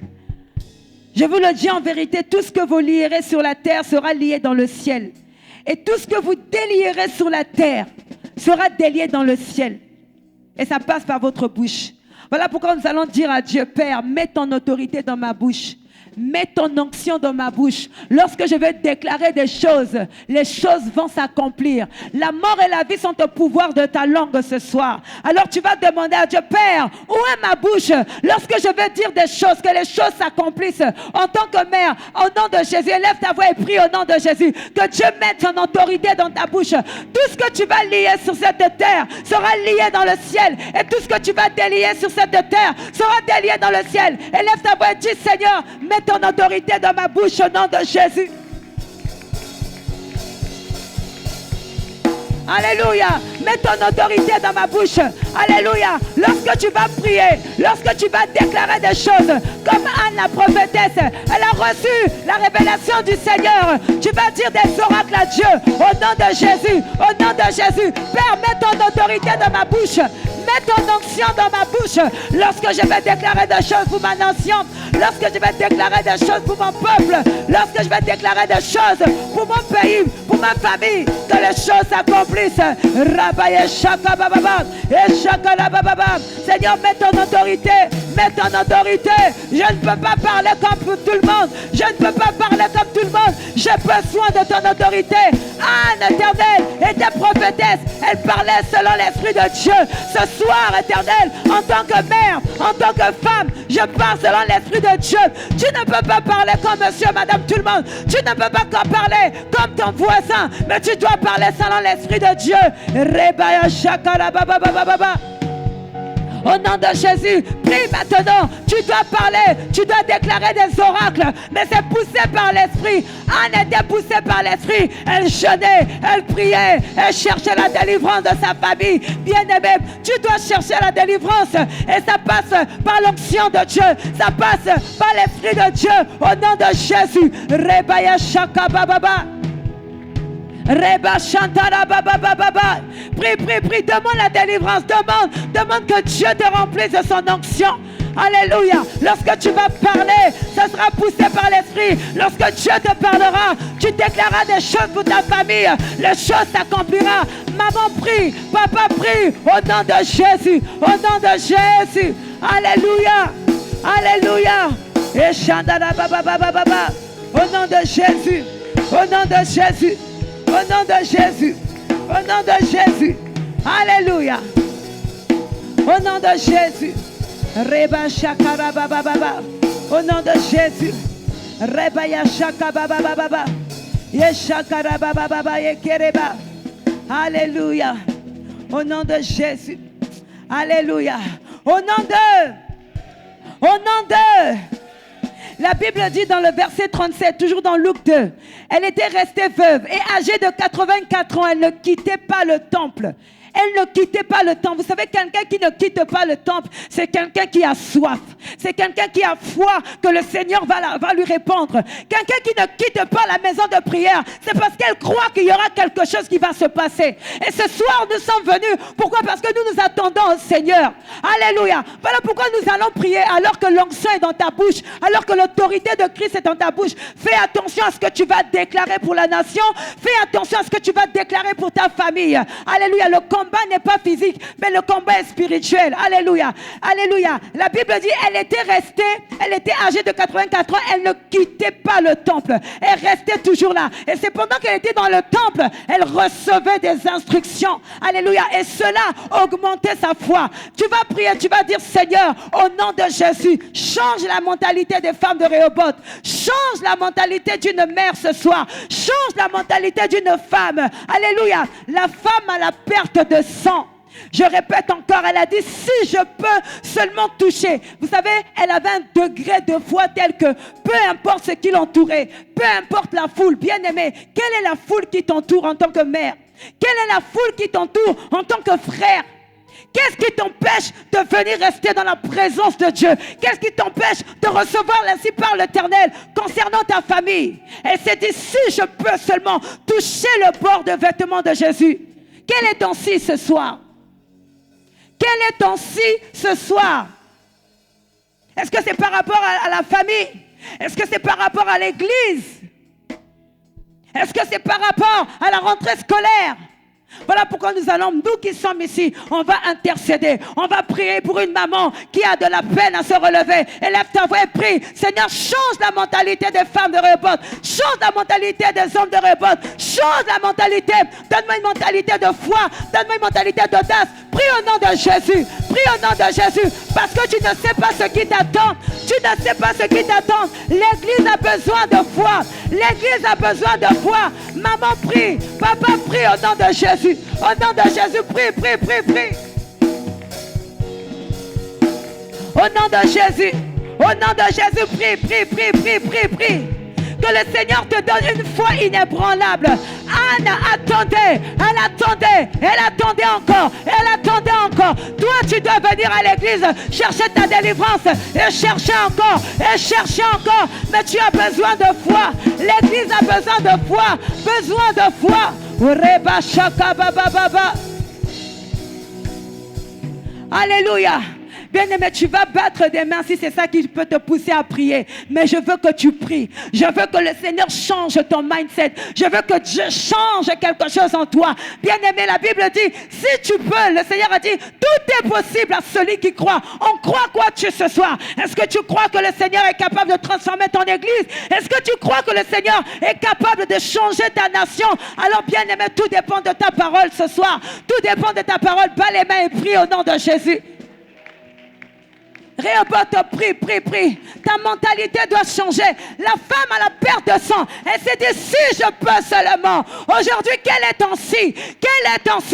Je vous le dis en vérité, tout ce que vous lierez sur la terre sera lié dans le ciel. Et tout ce que vous délierez sur la terre sera délié dans le ciel. Et ça passe par votre bouche. Voilà pourquoi nous allons dire à Dieu, Père, mets ton autorité dans ma bouche. mets ton onction dans ma bouche. Lorsque je vais déclarer des choses, les choses vont s'accomplir. La mort et la vie sont au pouvoir de ta langue ce soir. Alors tu vas demander à Dieu, Père, où est ma bouche? Lorsque je vais dire des choses, que les choses s'accomplissent. En tant que mère, au nom de Jésus, élève ta voix et prie au nom de Jésus. Que Dieu mette son autorité dans ta bouche. Tout ce que tu vas lier sur cette terre sera lié dans le ciel. Et tout ce que tu vas délier sur cette terre sera délié dans le ciel. Élève ta voix et dis, Seigneur, mets ton autorité dans ma bouche au nom de Jésus. Alléluia. Mets ton autorité dans ma bouche. Alléluia. Lorsque tu vas prier, lorsque tu vas déclarer des choses, comme Anne la prophétesse, elle a reçu la révélation du Seigneur. Tu vas dire des oracles à Dieu au nom de Jésus. Au nom de Jésus. Père, mets ton autorité dans ma bouche. Mets ton onction dans ma bouche. Lorsque je vais déclarer des choses pour ma nation, lorsque je vais déclarer des choses pour mon peuple, lorsque je vais déclarer des choses pour mon pays, pour ma famille, que les choses s'accomplissent. Rabaye Shaka Bababa, et Shaka la Bababa. Seigneur, mets ton autorité, mets ton autorité. Je ne peux pas parler comme tout le monde. Je ne peux pas parler comme tout le monde. J'ai besoin de ton autorité. Anne, éternelle, était prophétesse. Elle parlait selon l'Esprit de Dieu. Ce soir, éternel, en tant que mère, en tant que femme, je parle selon l'Esprit de Dieu. Tu ne peux pas parler comme monsieur, madame, tout le monde. Tu ne peux pas parler comme ton voisin, mais tu dois parler selon l'Esprit de Dieu. Rebaya Shakara Baba Baba Baba. Au nom de Jésus, prie maintenant. Tu dois parler, tu dois déclarer des oracles. Mais c'est poussé par l'Esprit. Anne était poussée par l'Esprit. Elle jeûnait, elle priait, elle cherchait la délivrance de sa famille. Bien-aimé, tu dois chercher la délivrance. Et ça passe par l'onction de Dieu. Ça passe par l'Esprit de Dieu. Au nom de Jésus. Rebaya Shaka Bababa. Reba Shantara Baba Baba. Prie, prie, prie, demande la délivrance, demande que Dieu te remplisse de son onction. Alléluia. Lorsque tu vas parler, ça sera poussé par l'Esprit. Lorsque Dieu te parlera, tu déclareras des choses pour ta famille. Les choses s'accompliront. Maman prie, papa prie, au nom de Jésus, au nom de Jésus. Alléluia. Alléluia. Et Shantara Baba Baba Baba. Au nom de Jésus, au nom de Jésus. Au nom de Jésus, au nom de Jésus, alléluia. Au nom de Jésus, Reba Shakara Baba Baba. Au nom de Jésus, Reba Yashaka Baba Baba. Yeshakara Baba Baba Yekereba. Alléluia. Au nom de Jésus, alléluia. Au nom de. La Bible dit dans le verset 37, toujours dans Luc 2, elle était restée veuve et âgée de 84 ans, elle ne quittait pas le temple. Elle ne quittait pas le temple. Vous savez, quelqu'un qui ne quitte pas le temple, c'est quelqu'un qui a soif. C'est quelqu'un qui a foi que le Seigneur va lui répondre. Quelqu'un qui ne quitte pas la maison de prière, c'est parce qu'elle croit qu'il y aura quelque chose qui va se passer. Et ce soir, nous sommes venus. Pourquoi? Parce que nous nous attendons au Seigneur. Alléluia. Voilà pourquoi nous allons prier alors que l'onction est dans ta bouche, alors que l'autorité de Christ est dans ta bouche. Fais attention à ce que tu vas déclarer pour la nation. Fais attention à ce que tu vas déclarer pour ta famille. Alléluia. Le combat n'est pas physique, mais le combat est spirituel. Alléluia. Alléluia. La Bible dit, elle était âgée de 84 ans, elle ne quittait pas le temple. Elle restait toujours là. Et c'est pendant qu'elle était dans le temple, elle recevait des instructions. Alléluia. Et cela augmentait sa foi. Tu vas prier, tu vas dire, Seigneur, au nom de Jésus, change la mentalité des femmes de Rehoboth. Change la mentalité d'une mère ce soir. Change la mentalité d'une femme. Alléluia. La femme à la perte de sang. Je répète encore, elle a dit, si je peux seulement toucher. Vous savez, elle avait un degré de foi tel que peu importe ce qui l'entourait, peu importe la foule, bien aimé, quelle est la foule qui t'entoure en tant que mère? Quelle est la foule qui t'entoure en tant que frère? Qu'est-ce qui t'empêche de venir rester dans la présence de Dieu? Qu'est-ce qui t'empêche de recevoir ainsi par l'Éternel concernant ta famille? Elle s'est dit, si je peux seulement toucher le bord de vêtements de Jésus. Quel est ton si ce soir? Quel est ton si ce soir? Est-ce que c'est par rapport à la famille? Est-ce que c'est par rapport à l'église? Est-ce que c'est par rapport à la rentrée scolaire? Voilà pourquoi nous allons, nous qui sommes ici, on va intercéder. On va prier pour une maman qui a de la peine à se relever. Élève ta voix et prie. Seigneur, change la mentalité des femmes de Rehoboth. Change la mentalité des hommes de Rehoboth. Change la mentalité. Donne-moi une mentalité de foi. Donne-moi une mentalité d'audace. Prie au nom de Jésus. Prie au nom de Jésus. Parce que tu ne sais pas ce qui t'attend. Tu ne sais pas ce qui t'attend. L'église a besoin de foi. L'église a besoin de foi. Maman prie. Papa prie au nom de Jésus. Au nom de Jésus, prie, prie, prie, prie. Au nom de Jésus. Au nom de Jésus, prie, prie, prie, prie, prie, prie. Que le Seigneur te donne une foi inébranlable. Anne attendait, elle attendait encore, elle attendait encore. Toi, tu dois venir à l'église, chercher ta délivrance, et chercher encore, Mais tu as besoin de foi. L'église a besoin de foi, Reba shaka baba baba. Alléluia. Bien-aimé, tu vas battre des mains si c'est ça qui peut te pousser à prier. Mais je veux que tu pries. Je veux que le Seigneur change ton mindset. Je veux que Dieu change quelque chose en toi. Bien-aimé, la Bible dit, si tu peux, le Seigneur a dit, tout est possible à celui qui croit. On croit quoi tu ce soir? Est-ce que tu crois que le Seigneur est capable de transformer ton église? Est-ce que tu crois que le Seigneur est capable de changer ta nation? Alors, bien-aimé, tout dépend de ta parole ce soir. Tout dépend de ta parole. Bats les mains et prie au nom de Jésus. Rehoboth, prie. Ta mentalité doit changer. La femme à la perte de sang, elle s'est dit, si je peux seulement. Aujourd'hui, quel est ton si?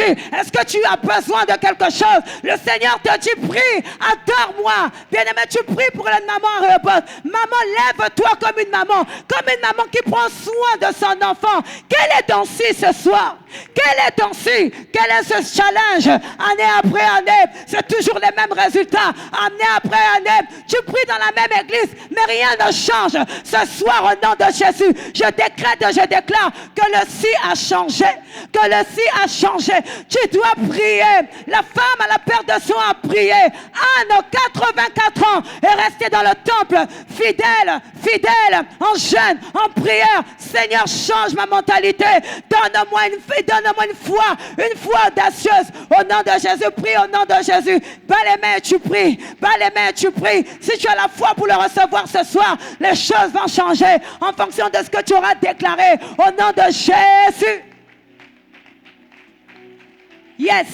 Est-ce que tu as besoin de quelque chose? Le Seigneur te dit, prie, adore-moi. Bien-aimé, tu pries pour la maman Rehoboth. Maman, lève-toi comme une maman qui prend soin de son enfant. Quel est ton si ce soir? Quel est ton si? Quel est ce challenge? Année après année, c'est toujours les mêmes résultats. Année après année, tu pries dans la même église, mais rien ne change. Ce soir, au nom de Jésus, je décrète, je déclare que le si a changé. Tu dois prier. La femme à la perte de sang a prié. Anne, 84 ans, est restée dans le temple, fidèle, en jeûne, en prière. Seigneur, change ma mentalité. Donne-moi une foi audacieuse. Au nom de Jésus, prie au nom de Jésus. Bats les mains, tu pries. Si tu as la foi pour le recevoir ce soir, les choses vont changer en fonction de ce que tu auras déclaré. Au nom de Jésus. Yes.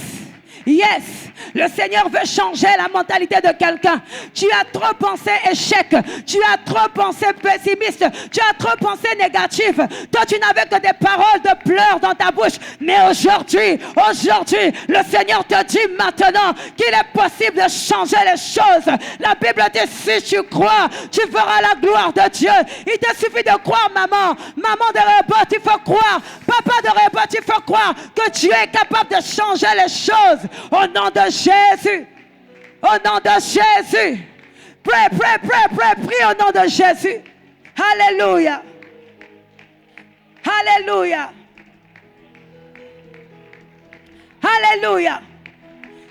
Le Seigneur veut changer la mentalité de quelqu'un. Tu as trop pensé échec. Tu as trop pensé pessimiste. Tu as trop pensé négatif. Toi, tu n'avais que des paroles de pleurs dans ta bouche. Mais aujourd'hui, le Seigneur te dit maintenant qu'il est possible de changer les choses. La Bible dit, si tu crois, tu verras la gloire de Dieu. Il te suffit de croire, maman. Maman de Rehoboth, il faut croire. Papa de Rehoboth, il faut croire que Dieu est capable de changer les choses. Au nom de Jésus. Au nom de Jésus. Prie au nom de Jésus. Alléluia.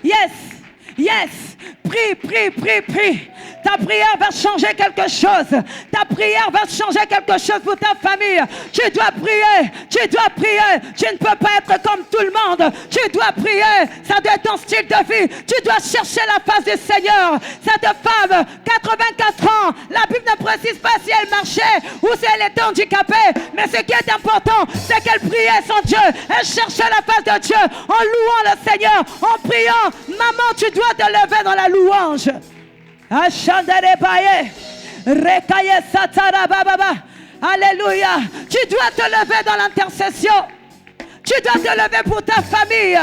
Yes. Prie. Ta prière va changer quelque chose. Pour ta famille. Tu dois prier. Tu ne peux pas être comme tout le monde. Tu dois prier. Ça doit être ton style de vie. Tu dois chercher la face du Seigneur. Cette femme, 84 ans, la Bible ne précise pas si elle marchait ou si elle était handicapée. Mais ce qui est important, c'est qu'elle priait son Dieu. Elle cherchait la face de Dieu en louant le Seigneur, en priant. Maman, tu dois te lever dans la louange. Alléluia. Tu dois te lever dans l'intercession. Tu dois te lever pour ta famille.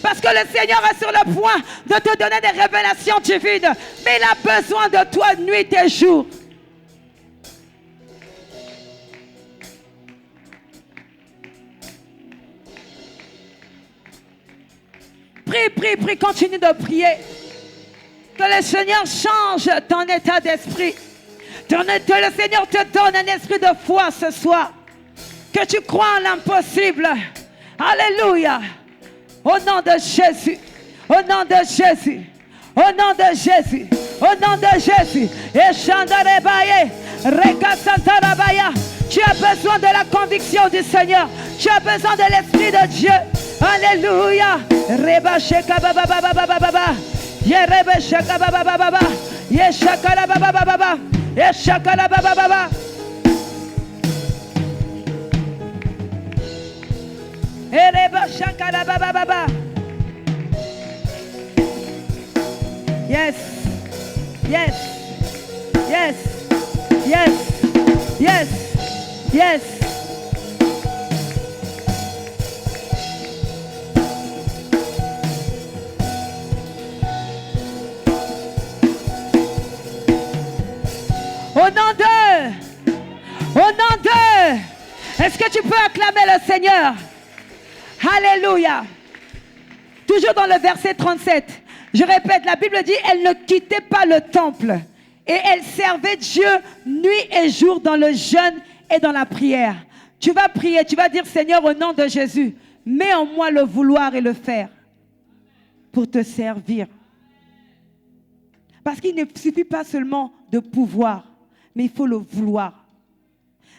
Parce que le Seigneur est sur le point de te donner des révélations divines. Mais il a besoin de toi nuit et jour. Prie, continue de prier. Que le Seigneur change ton état d'esprit. Que le Seigneur te donne un esprit de foi ce soir. Que tu crois en l'impossible. Alléluia. Au nom de Jésus. Tu as besoin de la conviction du Seigneur. Tu as besoin de l'Esprit de Dieu. Alléluia. Reba sheka baba baba baba baba. Ye reba sheka baba baba baba. Ye shaka la baba baba baba. Ye shaka la baba baba. E reba shaka la baba baba. Yes. Yes. Yes. Yes. Yes. Yes. Au nom de, est-ce que tu peux acclamer le Seigneur? Alléluia. Toujours dans le verset 37, je répète, la Bible dit, elle ne quittait pas le temple et elle servait Dieu nuit et jour dans le jeûne et dans la prière. Tu vas prier, tu vas dire, Seigneur, au nom de Jésus, mets en moi le vouloir et le faire pour te servir. Parce qu'il ne suffit pas seulement de pouvoir, mais il faut le vouloir.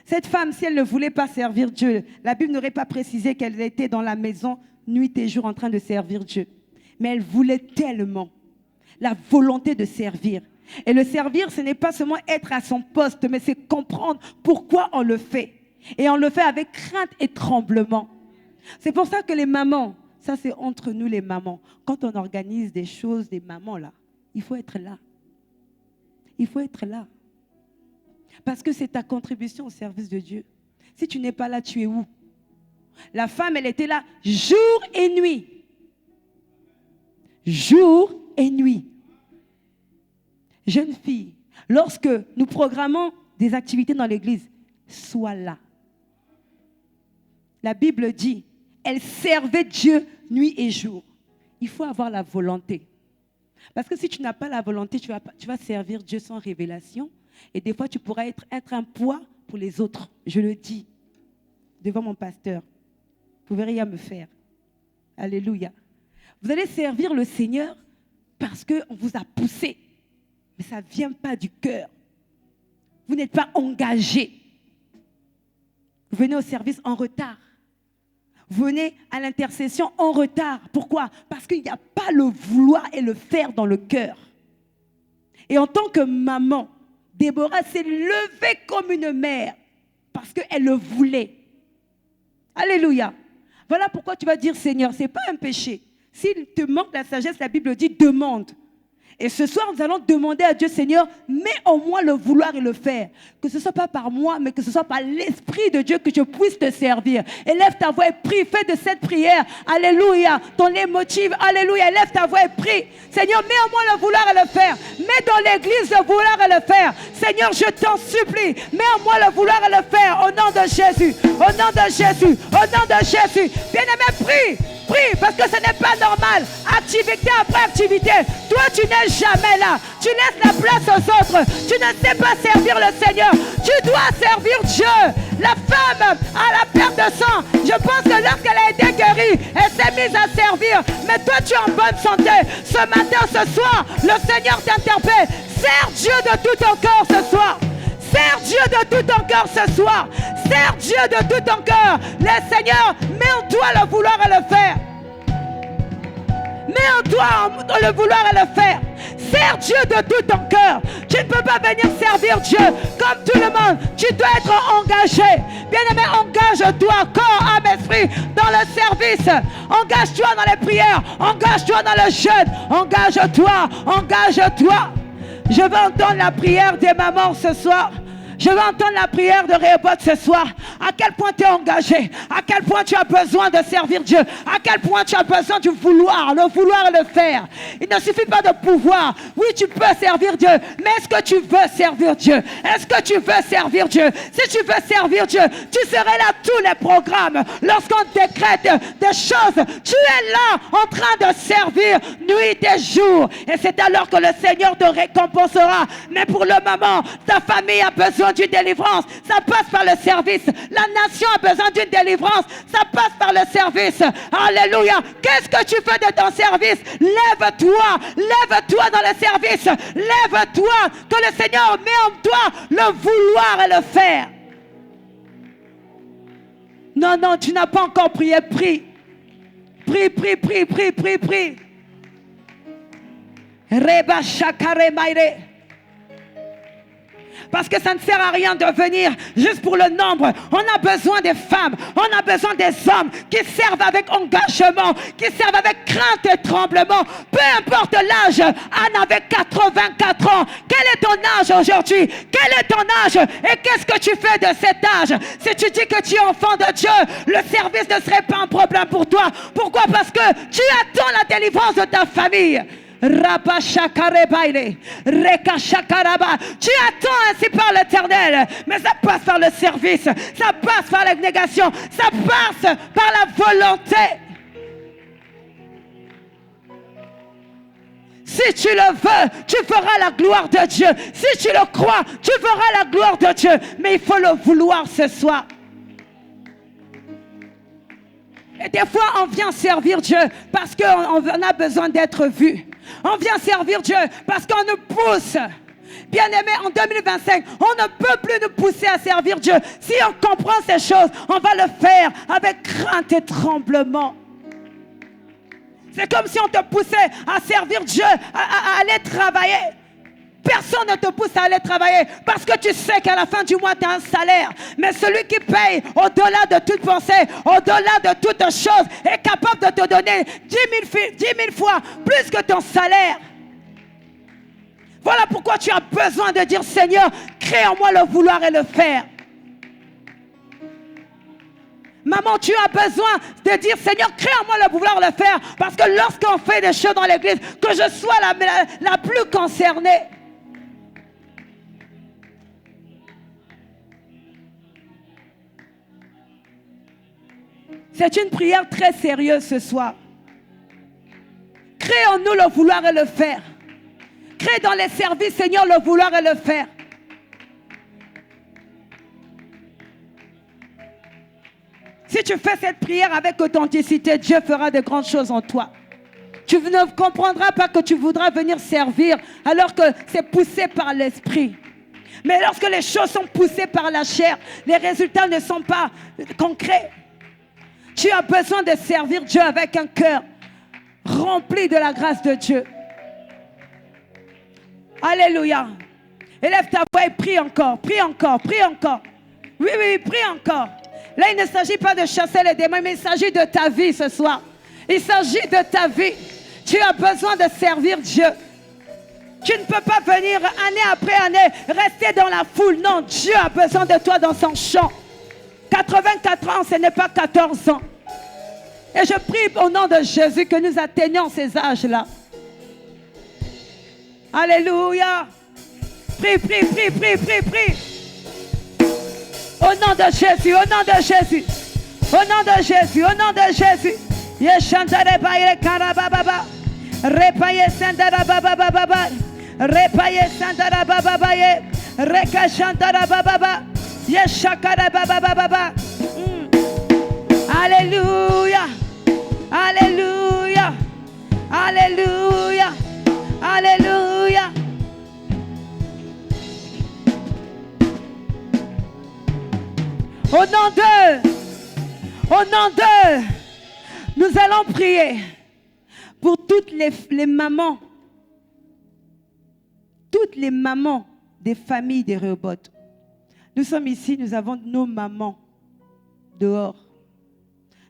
Cette femme, si elle ne voulait pas servir Dieu, la Bible n'aurait pas précisé qu'elle était dans la maison nuit et jour en train de servir Dieu. Mais elle voulait tellement la volonté de servir. Et le servir, ce n'est pas seulement être à son poste, mais c'est comprendre pourquoi on le fait. Et on le fait avec crainte et tremblement. C'est pour ça que les mamans, ça c'est entre nous les mamans, quand on organise des choses, des mamans là, il faut être là. Il faut être là. Parce que c'est ta contribution au service de Dieu. Si tu n'es pas là, tu es où? La femme, elle était là jour et nuit. Jour et nuit. Jeune fille, lorsque nous programmons des activités dans l'église, sois là. La Bible dit, elle servait Dieu nuit et jour. Il faut avoir la volonté. Parce que si tu n'as pas la volonté, tu vas servir Dieu sans révélation. Et des fois, tu pourras être un poids pour les autres. Je le dis devant mon pasteur. Vous pouvez rien me faire. Alléluia. Vous allez servir le Seigneur parce qu'on vous a poussé. Mais ça ne vient pas du cœur. Vous n'êtes pas engagé. Vous venez au service en retard. Vous venez à l'intercession en retard. Pourquoi? Parce qu'il n'y a pas le vouloir et le faire dans le cœur. Et en tant que maman, Déborah s'est levée comme une mère parce qu'elle le voulait. Alléluia. Voilà pourquoi tu vas dire, Seigneur, ce n'est pas un péché. S'il te manque la sagesse, la Bible dit, demande. Et ce soir, nous allons demander à Dieu, Seigneur, mets en moi le vouloir et le faire. Que ce ne soit pas par moi, mais que ce soit par l'Esprit de Dieu que je puisse te servir. Élève ta voix et prie. Fais de cette prière, alléluia, ton émotive, alléluia. Élève ta voix et prie. Seigneur, mets en moi le vouloir et le faire. Mets dans l'église le vouloir et le faire. Seigneur, je t'en supplie. Mets en moi le vouloir et le faire. Au nom de Jésus. Au nom de Jésus. Au nom de Jésus. Bien-aimé, prie. Prie, parce que ce n'est pas normal. Activité après activité. Toi, tu n'es jamais là. Tu laisses la place aux autres. Tu ne sais pas servir le Seigneur. Tu dois servir Dieu. La femme à la perte de sang, je pense que lorsqu'elle a été guérie, elle s'est mise à servir. Mais toi, tu es en bonne santé. Ce matin, ce soir, le Seigneur t'interpelle. Sers Dieu de tout ton cœur ce soir. Sers Dieu de tout ton cœur ce soir. Sers Dieu de tout ton cœur. Le Seigneur, mets en toi le vouloir et le faire. Mets en toi le vouloir et le faire. Sers Dieu de tout ton cœur. Tu ne peux pas venir servir Dieu comme tout le monde. Tu dois être engagé. Bien-aimé, engage-toi, corps, âme, esprit, dans le service. Engage-toi dans les prières. Engage-toi dans le jeûne. Engage-toi. Engage-toi. Je veux entendre la prière des mamans ce soir. Je veux entendre la prière de Rehoboth ce soir. À quel point tu es engagé. À quel point tu as besoin de servir Dieu. À quel point tu as besoin du vouloir. Le vouloir et le faire. Il ne suffit pas de pouvoir. Oui, tu peux servir Dieu. Mais est-ce que tu veux servir Dieu? Est-ce que tu veux servir Dieu? Si tu veux servir Dieu, tu serais là tous les programmes. Lorsqu'on décrète des choses, tu es là en train de servir nuit et jour. Et c'est alors que le Seigneur te récompensera. Mais pour le moment, ta famille a besoin d'une délivrance, ça passe par le service. La nation a besoin d'une délivrance, ça passe par le service. Alléluia. Qu'est-ce que tu fais de ton service? Lève-toi, lève-toi dans le service. Lève-toi, que le Seigneur met en toi le vouloir et le faire. Non, non, tu n'as pas encore prié, prie. Prie, prie, prie, prie, prie, prie. Reba shakare maire. Parce que ça ne sert à rien de venir juste pour le nombre. On a besoin des femmes, on a besoin des hommes qui servent avec engagement, qui servent avec crainte et tremblement. Peu importe l'âge, Anne avait 84 ans. Quel est ton âge aujourd'hui? Quel est ton âge? Et qu'est-ce que tu fais de cet âge? Si tu dis que tu es enfant de Dieu, le service ne serait pas un problème pour toi. Pourquoi? Parce que tu attends la délivrance de ta famille. Tu attends ainsi par l'Éternel, mais ça passe par le service, ça passe par l'abnégation, ça passe par la volonté. Si tu le veux, tu feras la gloire de Dieu. Si tu le crois, tu feras la gloire de Dieu. Mais il faut le vouloir ce soir. Et des fois, on vient servir Dieu parce qu'on a besoin d'être vu. On vient servir Dieu parce qu'on nous pousse. Bien-aimés, en 2025, on ne peut plus nous pousser à servir Dieu. Si on comprend ces choses, on va le faire avec crainte et tremblement. C'est comme si on te poussait à servir Dieu, à aller travailler. Personne ne te pousse à aller travailler parce que tu sais qu'à la fin du mois, tu as un salaire. Mais celui qui paye au-delà de toute pensée, au-delà de toute chose, est capable de te donner 10 000 fois plus que ton salaire. Voilà pourquoi tu as besoin de dire, Seigneur, crée en moi le vouloir et le faire. Maman, tu as besoin de dire, Seigneur, crée en moi le vouloir et le faire. Parce que lorsqu'on fait des choses dans l'église, que je sois la plus concernée. C'est une prière très sérieuse ce soir. Crée en nous le vouloir et le faire. Crée dans les services, Seigneur, le vouloir et le faire. Si tu fais cette prière avec authenticité, Dieu fera de grandes choses en toi. Tu ne comprendras pas que tu voudras venir servir alors que c'est poussé par l'esprit. Mais lorsque les choses sont poussées par la chair, les résultats ne sont pas concrets. Tu as besoin de servir Dieu avec un cœur rempli de la grâce de Dieu. Alléluia. Élève ta voix et prie encore, prie encore, prie encore. Oui, oui, prie encore. Là, il ne s'agit pas de chasser les démons, mais il s'agit de ta vie ce soir. Il s'agit de ta vie. Tu as besoin de servir Dieu. Tu ne peux pas venir année après année, rester dans la foule. Non, Dieu a besoin de toi dans son champ. 84 ans, ce n'est pas 14 ans. Et je prie au nom de Jésus que nous atteignions ces âges-là. Alléluia. Prie, prie, prie, prie, prie, prie. Au nom de Jésus, au nom de Jésus. Au nom de Jésus, au nom de Jésus. Yeshandare baire karababa. Repaye sandara baba baba. Repaye sandara baba baye. Rekashandara baba. Yeshakara baba baba. Alléluia. Alléluia. Alléluia. Alléluia. Au nom d'eux, nous allons prier pour toutes les mamans des familles des Rehoboth. Nous sommes ici, nous avons nos mamans dehors.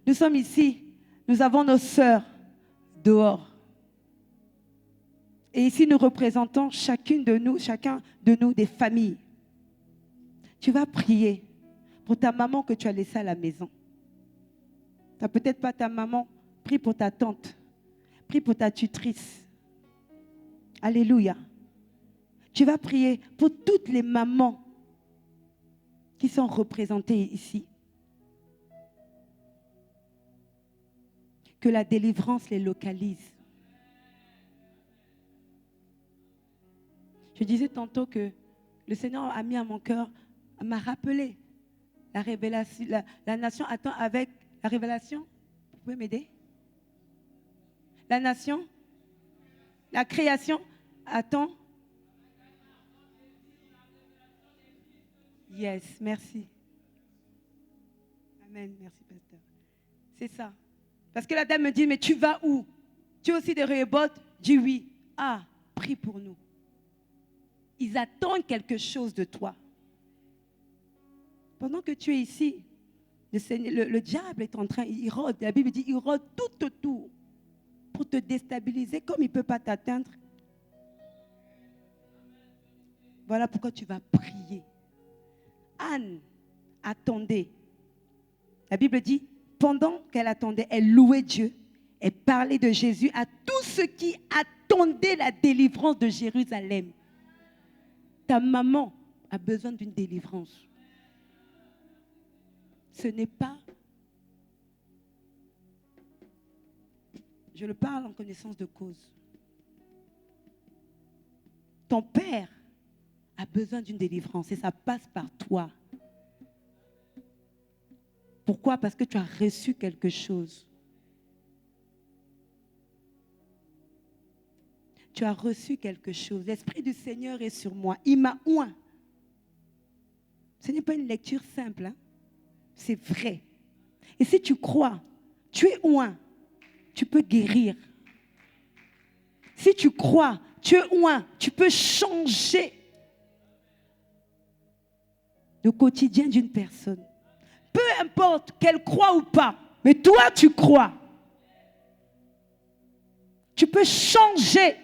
Nous sommes ici, nous avons nos sœurs dehors. Et ici, nous représentons chacun de nous des familles. Tu vas prier pour ta maman que tu as laissée à la maison. Tu n'as peut-être pas ta maman. Prie pour ta tante. Prie pour ta tutrice. Alléluia. Tu vas prier pour toutes les mamans qui sont représentées ici. Que la délivrance les localise. Je disais tantôt que le Seigneur a mis à mon cœur, m'a rappelé la révélation. La nation attend avec la révélation. Vous pouvez m'aider? La nation, la création attend. Yes, merci. Amen, merci pasteur. C'est ça. Parce que la dame me dit, mais tu vas où? Tu as aussi des Rehoboth? Dis oui. Ah, prie pour nous. Ils attendent quelque chose de toi. Pendant que tu es ici, le diable est en train, il rôde. La Bible dit, il rôde tout autour pour te déstabiliser comme il ne peut pas t'atteindre. Voilà pourquoi tu vas prier. Anne attendait. La Bible dit, pendant qu'elle attendait, elle louait Dieu. Elle parlait de Jésus à tous ceux qui attendaient la délivrance de Jérusalem. Ta maman a besoin d'une délivrance. Ce n'est pas... Je le parle en connaissance de cause. Ton père a besoin d'une délivrance et ça passe par toi. Pourquoi? Parce que tu as reçu quelque chose. Tu as reçu quelque chose. L'Esprit du Seigneur est sur moi. Il m'a oint. Ce n'est pas une lecture simple. Hein? C'est vrai. Et si tu crois, tu es oint, tu peux guérir. Si tu crois, tu es oint, tu peux changer le quotidien d'une personne. Peu importe qu'elle croit ou pas, mais toi tu crois. Tu peux changer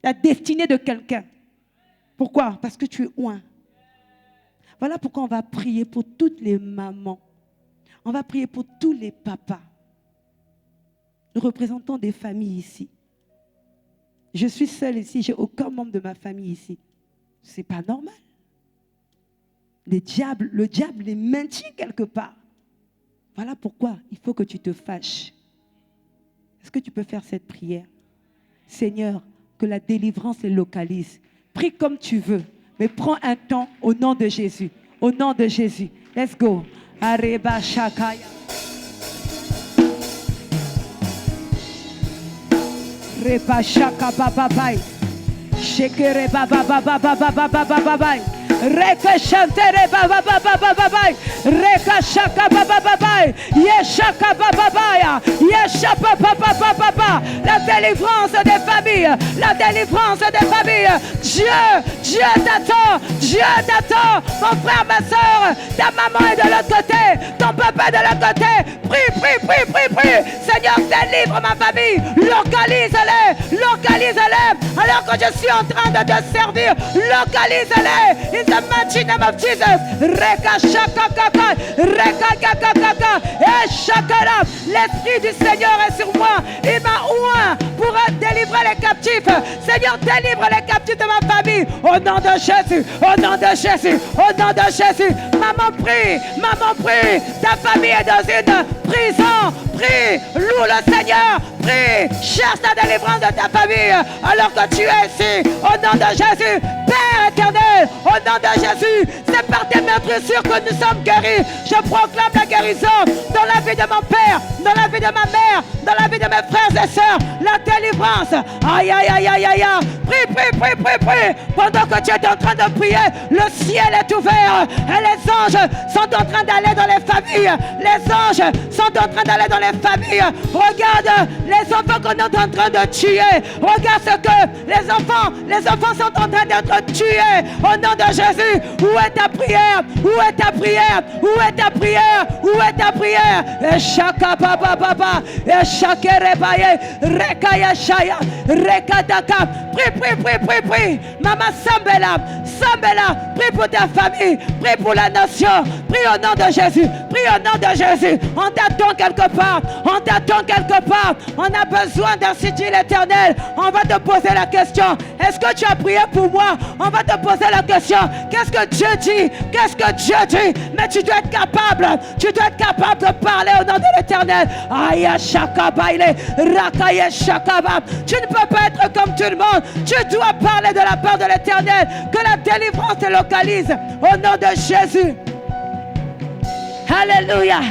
la destinée de quelqu'un. Pourquoi? Parce que tu es oint. Voilà pourquoi on va prier pour toutes les mamans. On va prier pour tous les papas. Nous représentons des familles ici. Je suis seule ici, j'ai aucun membre de ma famille ici. C'est pas normal. Le diable les maintient quelque part. Voilà pourquoi il faut que tu te fâches. Est-ce que tu peux faire cette prière? Seigneur, que la délivrance les localise. Prie comme tu veux, mais prends un temps au nom de Jésus. Au nom de Jésus. Let's go. Areba Shakaya. Reba Shaka Baba Bai. Shekere Baba Baba Baba Baba Baba Bai. Reka Shantere Baba Baba Baba Bai. Reka Shaka Baba Baba. Yeshaka Baba Baya. Yeshapa Baba Baba. La délivrance des familles. La délivrance des familles. Dieu t'attend. Dieu t'attend. Mon frère, ma soeur, ta maman est de l'autre côté. Ton papa est de l'autre côté. Prie. Seigneur, délivre ma famille. Localise-les. Localise-les. Alors que je suis en train de te servir, localise-les. In the mighty name of Jesus. Reka shaka kaka. Reka kaka kaka. Et shakara. L'Esprit du Seigneur est sur moi. Il m'a oint pour délivrer les captifs. Seigneur, délivre les captifs de ma famille. Au nom de Jésus. Au nom de Jésus. Au nom de Jésus. Maman prie. Maman prie. Ta famille est dans une prison. Prie. Loue le Seigneur. Prie. Cherche la délivrance de ta famille. Alors que tu es ici. Au nom de Jésus. Père éternel. Au nom de Jésus. C'est par tes meurtrissures que nous sommes guéris. Je proclame la guérison dans la vie de mon père, dans la vie de ma mère, dans la vie de mes frères et sœurs. La délivrance. Aïe, aïe, aïe, aïe, aïe, aïe. Prie. Pendant que tu es en train de prier, le ciel est ouvert. Et les anges sont en train d'aller dans les familles. Les anges sont en train d'aller dans les familles. Regarde les enfants qu'on est en train de tuer. Regarde ce que les enfants sont en train d'être tués. Au nom de Jésus, où est ta prière? Où est ta prière? Où est ta prière? Où est ta prière? Et chaka baba baba, et chaka rebaye, rekaya shaya, rekadaka. Prie. Maman Sambela, prie pour ta famille, prie pour la nation, prie au nom de Jésus, prie au nom de Jésus. On t'attend quelque part, on a besoin d'un sigil éternel. On va te poser la question, est-ce que tu as prié pour moi? On va te poser la question, qu'est-ce que Dieu dit? Mais tu dois être capable de parler au nom de l'Éternel. Aïe, shaka baile, rakaye shakaba. Tu ne peux pas être comme tout le monde. Tu dois parler de la part de l'Éternel. Que la délivrance te localise au nom de Jésus. Alléluia.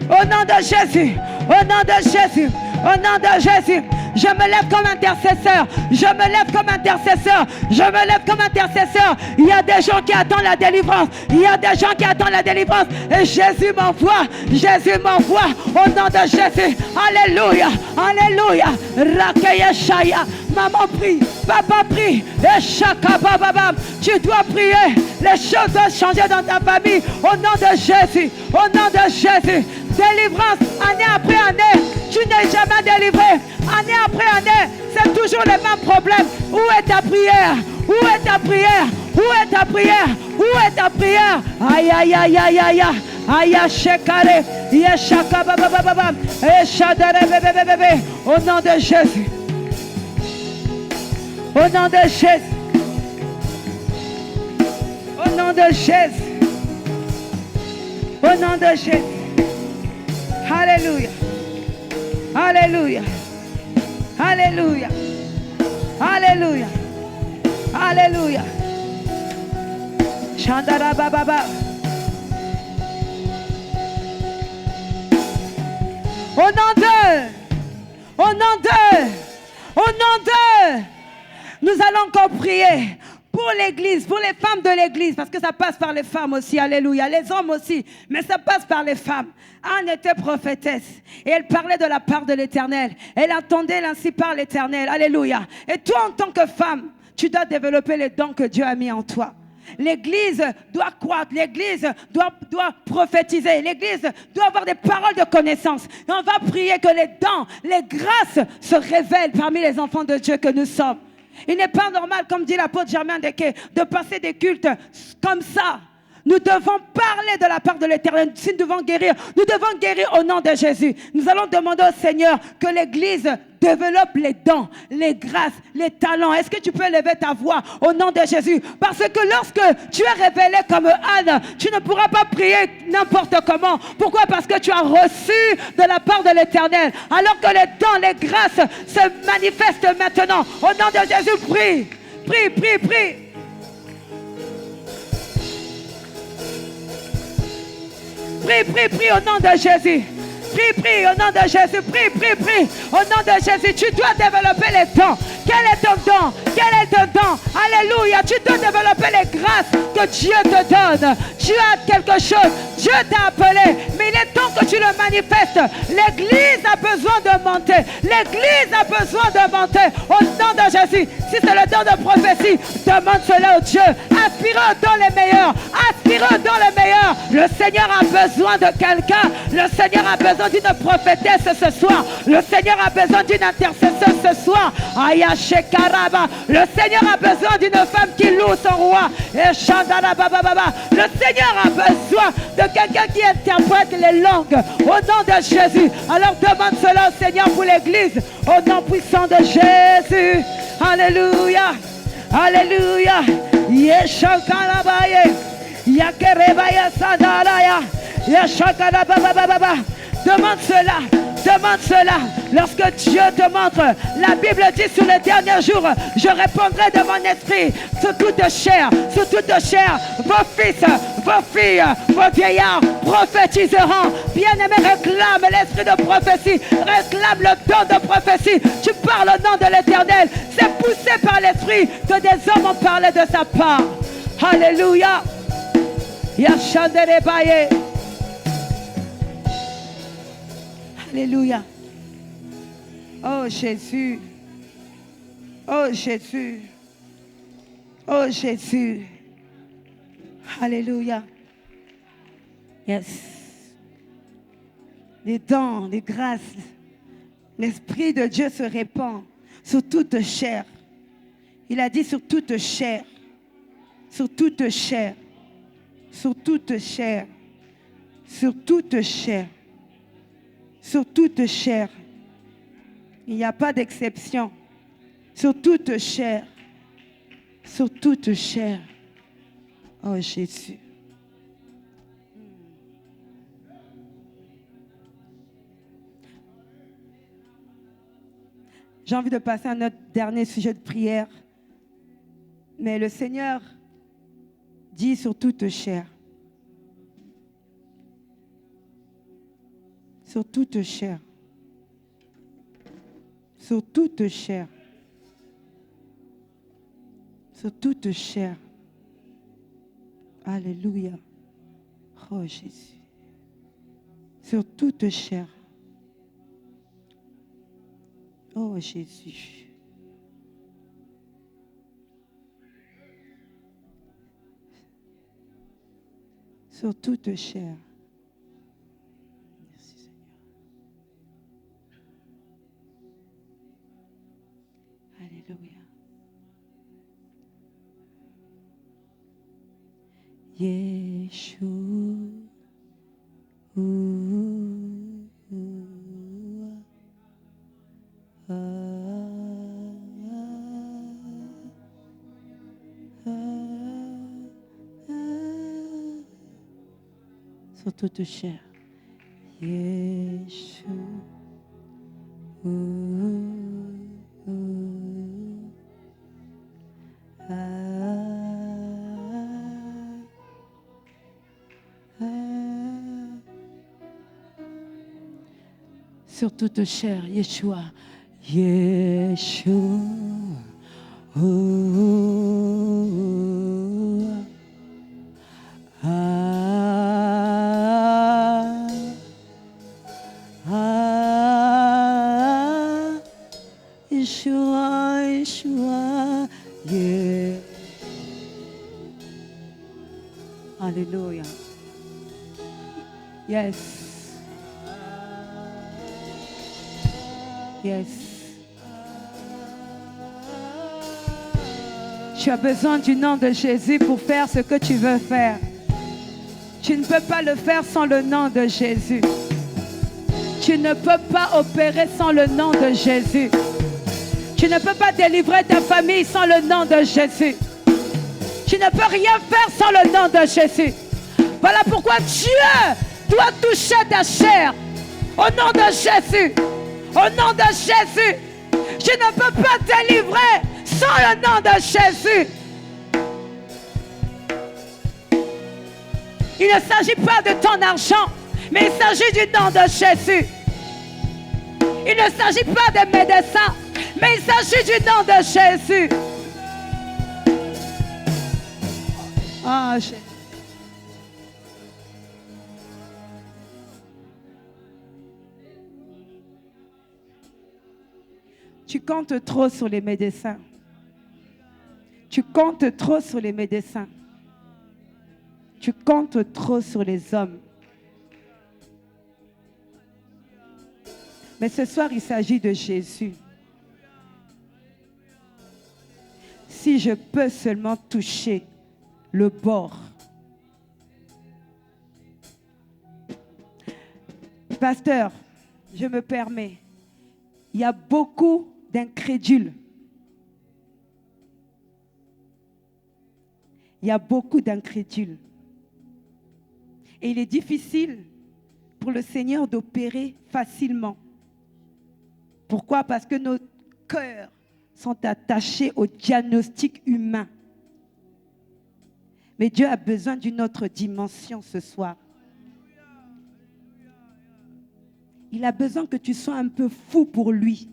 Au nom de Jésus. Au nom de Jésus. Au nom de Jésus. Je me lève comme intercesseur. Je me lève comme intercesseur. Je me lève comme intercesseur. Il y a des gens qui attendent la délivrance. Il y a des gens qui attendent la délivrance. Et Jésus m'envoie. Jésus m'envoie. Au nom de Jésus. Alléluia. Alléluia. Rakaya Shaya. Maman prie. Papa prie. Et Shaka Bababam. Tu dois prier. Les choses doivent changer dans ta famille. Au nom de Jésus. Au nom de Jésus. Délivrance. Année après année. Tu n'es jamais délivré. Année après année. C'est toujours les mêmes problèmes. Où est ta prière? Où est ta prière? Où est ta prière? Où est ta prière? Aïe aïe aïe aïe aïe aïe. Aïe shekare. Yeshaka babababam. Eshadare bébé bébé. Au nom de Jésus. Au nom de Jésus. Au nom de Jésus. Au nom de Jésus. Alléluia. Alléluia. Alléluia. Alléluia. Alléluia. Chandara bababa. Au nom de, au nom de, au nom de, nous allons encore prier pour l'église, pour les femmes de l'église, parce que ça passe par les femmes aussi, alléluia, les hommes aussi, mais ça passe par les femmes. Anne était prophétesse et elle parlait de la part de l'Éternel. Elle entendait ainsi par l'Éternel, alléluia. Et toi en tant que femme, tu dois développer les dons que Dieu a mis en toi. L'église doit croître, l'église doit prophétiser, l'église doit avoir des paroles de connaissance. Et on va prier que les dons, les grâces se révèlent parmi les enfants de Dieu que nous sommes. Il n'est pas normal, comme dit l'apôtre Germain Dequet, de passer des cultes comme ça. Nous devons parler de la part de l'Éternel. Si nous devons guérir, nous devons guérir au nom de Jésus. Nous allons demander au Seigneur que l'Église développe les dons, les grâces, les talents. Est-ce que tu peux élever ta voix au nom de Jésus? Parce que lorsque tu es révélé comme Anne, tu ne pourras pas prier n'importe comment. Pourquoi? Parce que tu as reçu de la part de l'Éternel. Alors que les dons, les grâces se manifestent maintenant. Au nom de Jésus, prie. Prie, prie, prie. Prie, prie, prie au nom de Jésus. Prie, prie au nom de Jésus. Prie, prie, prie au nom de Jésus. Tu dois développer les dons. Quel est ton don? Quel est ton don? Alléluia. Tu dois développer les grâces que Dieu te donne. Tu as quelque chose. Dieu t'a appelé. Mais il est temps que tu le manifestes. L'église a besoin de monter. L'église a besoin de monter. Au nom de Jésus. Si c'est le don de prophétie, demande cela au Dieu. Aspirez dans les meilleurs. Aspirez dans les meilleurs. Le Seigneur a besoin de quelqu'un. Le Seigneur a besoin d'une prophétesse ce soir. Le Seigneur a besoin d'une intercesseuse ce soir. Aya Shekaraba. Le Seigneur a besoin d'une femme qui loue son roi. Et Shandara Baba Baba. Le Seigneur a besoin de quelqu'un qui interprète les langues. Au nom de Jésus. Alors demande cela au Seigneur pour l'église. Au nom puissant de Jésus. Alléluia. Alléluia. Yeshakarabaye. Yakerebaya Sadalaya. Yeshakarababa. Demande cela. Demande cela. Lorsque Dieu te montre, la Bible dit sur les derniers jours, je répondrai de mon esprit sur toute chair, vos fils, vos filles, vos vieillards prophétiseront. Bien-aimé, réclame l'esprit de prophétie, réclame le don de prophétie. Tu parles au nom de l'Éternel. C'est poussé par l'esprit que des hommes ont parlé de sa part. Alléluia. Yashandere Baye. Alléluia. Oh Jésus. Oh Jésus. Oh Jésus. Alléluia. Yes. Les dons, les grâces. L'Esprit de Dieu se répand sur toute chair. Il a dit sur toute chair. Sur toute chair. Sur toute chair. Sur toute chair. Sur toute chair. Il n'y a pas d'exception. Sur toute chair. Sur toute chair. Oh Jésus. J'ai envie de passer à notre dernier sujet de prière. Mais le Seigneur dit sur toute chair. Sur toute chair. sur toute chair. Sur toute chair. Alléluia. Oh Jésus. Sur toute chair. Oh Jésus. Sur toute chair. Merci Seigneur. Alléluia. Yeshua. Sur toute chair. Yeshua. Sur toute chair, Yeshua. Yeshua. Yeshua, Yeshua, yeah. Alléluia. Yes. Yes. Tu as besoin du nom de Jésus pour faire ce que tu veux faire. Tu ne peux pas le faire sans le nom de Jésus. Tu ne peux pas opérer sans le nom de Jésus. Tu ne peux pas délivrer ta famille sans le nom de Jésus. Tu ne peux rien faire sans le nom de Jésus. Voilà pourquoi Dieu doit toucher ta chair. Au nom de Jésus. Au nom de Jésus. Je ne peux pas délivrer sans le nom de Jésus. Il ne s'agit pas de ton argent, mais il s'agit du nom de Jésus. Il ne s'agit pas des médecins, mais il s'agit du nom de Jésus. Ah, Jésus. Tu comptes trop sur les médecins. Tu comptes trop sur les médecins. Tu comptes trop sur les hommes. Mais ce soir, il s'agit de Jésus. Si je peux seulement toucher le bord. Pasteur, je me permets. Il y a beaucoup d'incrédules. Il y a beaucoup d'incrédules. Et il est difficile pour le Seigneur d'opérer facilement. Pourquoi? Parce que nos cœurs sont attachés au diagnostic humain. Mais Dieu a besoin d'une autre dimension ce soir. Il a besoin que tu sois un peu fou pour lui.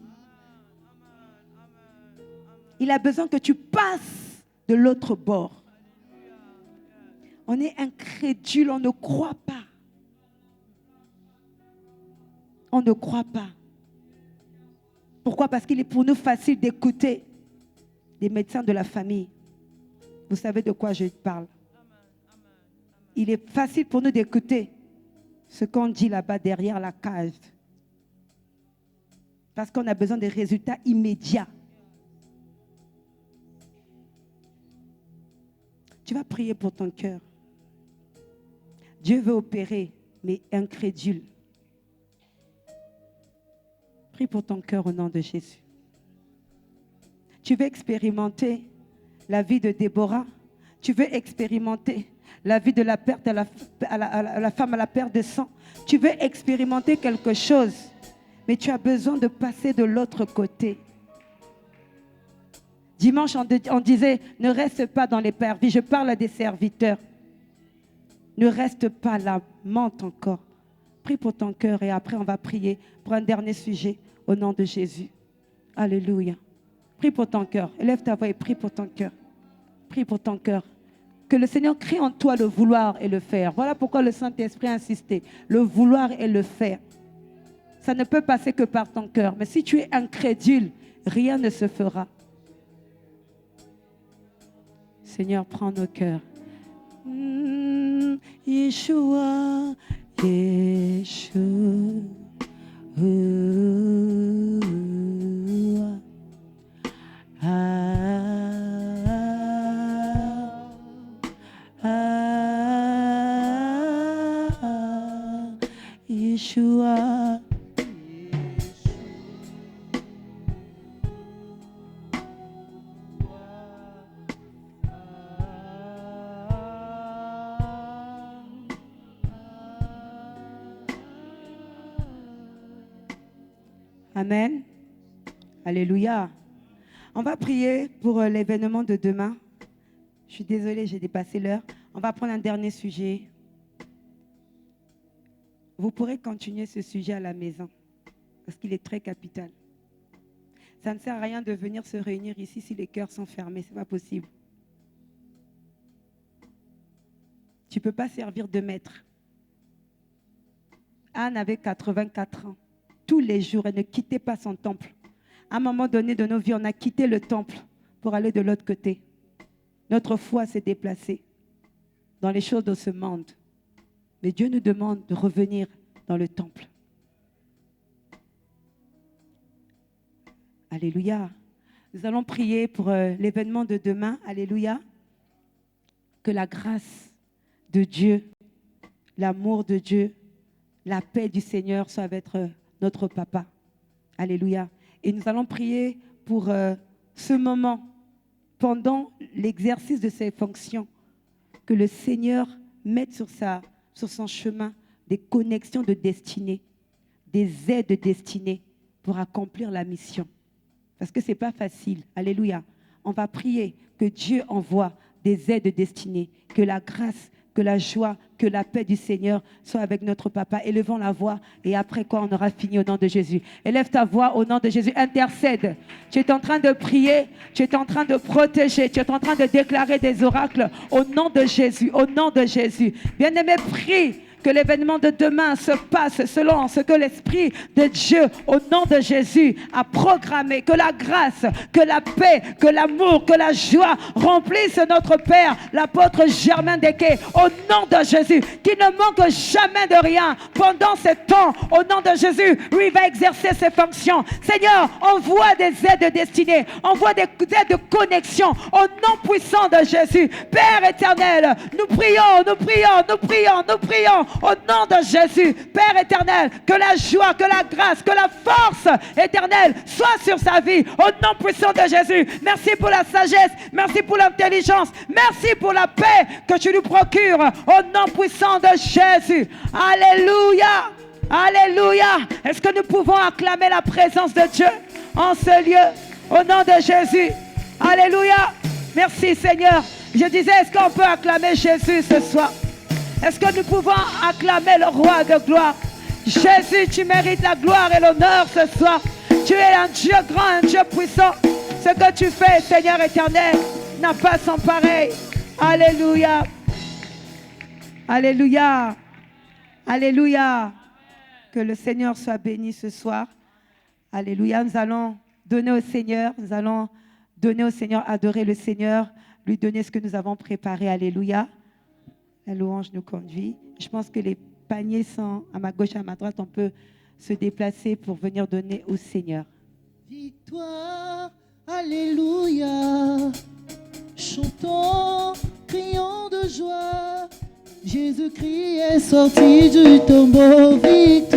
Il a besoin que tu passes de l'autre bord. On est incrédule, on ne croit pas. On ne croit pas. Pourquoi? Parce qu'il est pour nous facile d'écouter des médecins de la famille. Vous savez de quoi je parle. Il est facile pour nous d'écouter ce qu'on dit là-bas derrière la cage. Parce qu'on a besoin de résultats immédiats. Tu vas prier pour ton cœur. Dieu veut opérer, mais incrédule. Prie pour ton cœur au nom de Jésus. Tu veux expérimenter la vie de Déborah. Tu veux expérimenter la vie de la perte à la femme à la perte de sang. Tu veux expérimenter quelque chose, mais tu as besoin de passer de l'autre côté. Dimanche, on disait, ne reste pas dans les parvis. Je parle à des serviteurs. Ne reste pas là, mente encore. Prie pour ton cœur et après on va prier pour un dernier sujet au nom de Jésus. Alléluia. Prie pour ton cœur. Élève ta voix et prie pour ton cœur. Prie pour ton cœur. Que le Seigneur crée en toi le vouloir et le faire. Voilà pourquoi le Saint-Esprit a insisté. Le vouloir et le faire. Ça ne peut passer que par ton cœur. Mais si tu es incrédule, rien ne se fera. Seigneur, prends nos cœurs. Yeshua, Yeshua. Yeshua. Amen. Alléluia. On va prier pour l'événement de demain. Je suis désolée, j'ai dépassé l'heure. On va prendre un dernier sujet. Vous pourrez continuer ce sujet à la maison parce qu'il est très capital. Ça ne sert à rien de venir se réunir ici si les cœurs sont fermés. Ce n'est pas possible. Tu ne peux pas servir de maître. Anne avait 84 ans. Tous les jours, elle ne quittait pas son temple. À un moment donné de nos vies, on a quitté le temple pour aller de l'autre côté. Notre foi s'est déplacée dans les choses de ce monde. Mais Dieu nous demande de revenir dans le temple. Alléluia. Nous allons prier pour l'événement de demain. Alléluia. Que la grâce de Dieu, l'amour de Dieu, la paix du Seigneur soit avec notre papa. Alléluia. Et nous allons prier pour ce moment, pendant l'exercice de ses fonctions, que le Seigneur mette sur son chemin des connexions de destinée, des aides de destinée pour accomplir la mission. Parce que ce n'est pas facile. Alléluia. On va prier que Dieu envoie des aides de destinée, que la grâce, que la joie, que la paix du Seigneur soit avec notre papa. Élevons la voix et après quoi on aura fini au nom de Jésus. Élève ta voix au nom de Jésus. Intercède. Tu es en train de prier, tu es en train de protéger, tu es en train de déclarer des oracles au nom de Jésus, au nom de Jésus. Bien-aimé, prie que l'événement de demain se passe selon ce que l'Esprit de Dieu, au nom de Jésus, a programmé. Que la grâce, que la paix, que l'amour, que la joie remplissent notre Père, l'apôtre Germain Dequet, au nom de Jésus, qui ne manque jamais de rien pendant ce temps. Au nom de Jésus, lui va exercer ses fonctions. Seigneur, envoie des aides destinées, envoie des aides de connexion au nom puissant de Jésus. Père éternel, nous prions, nous prions, nous prions, nous prions. Au nom de Jésus, Père éternel, que la joie, que la grâce, que la force éternelle soit sur sa vie. Au nom puissant de Jésus, merci pour la sagesse, merci pour l'intelligence, merci pour la paix que tu nous procures. Au nom puissant de Jésus. Alléluia. Alléluia. Est-ce que nous pouvons acclamer la présence de Dieu en ce lieu? Au nom de Jésus. Alléluia. Merci Seigneur. Je disais, est-ce qu'on peut acclamer Jésus ce soir? Est-ce que nous pouvons acclamer le roi de gloire? Jésus, tu mérites la gloire et l'honneur ce soir. Tu es un Dieu grand, un Dieu puissant. Ce que tu fais, Seigneur éternel, n'a pas son pareil. Alléluia. Alléluia. Alléluia. Que le Seigneur soit béni ce soir. Alléluia. Nous allons donner au Seigneur. Nous allons donner au Seigneur, adorer le Seigneur, lui donner ce que nous avons préparé. Alléluia. La louange nous conduit. Je pense que les paniers sont à ma gauche et à ma droite. On peut se déplacer pour venir donner au Seigneur. Victoire, alléluia. Chantons, crions de joie. Jésus-Christ est sorti du tombeau. Victoire.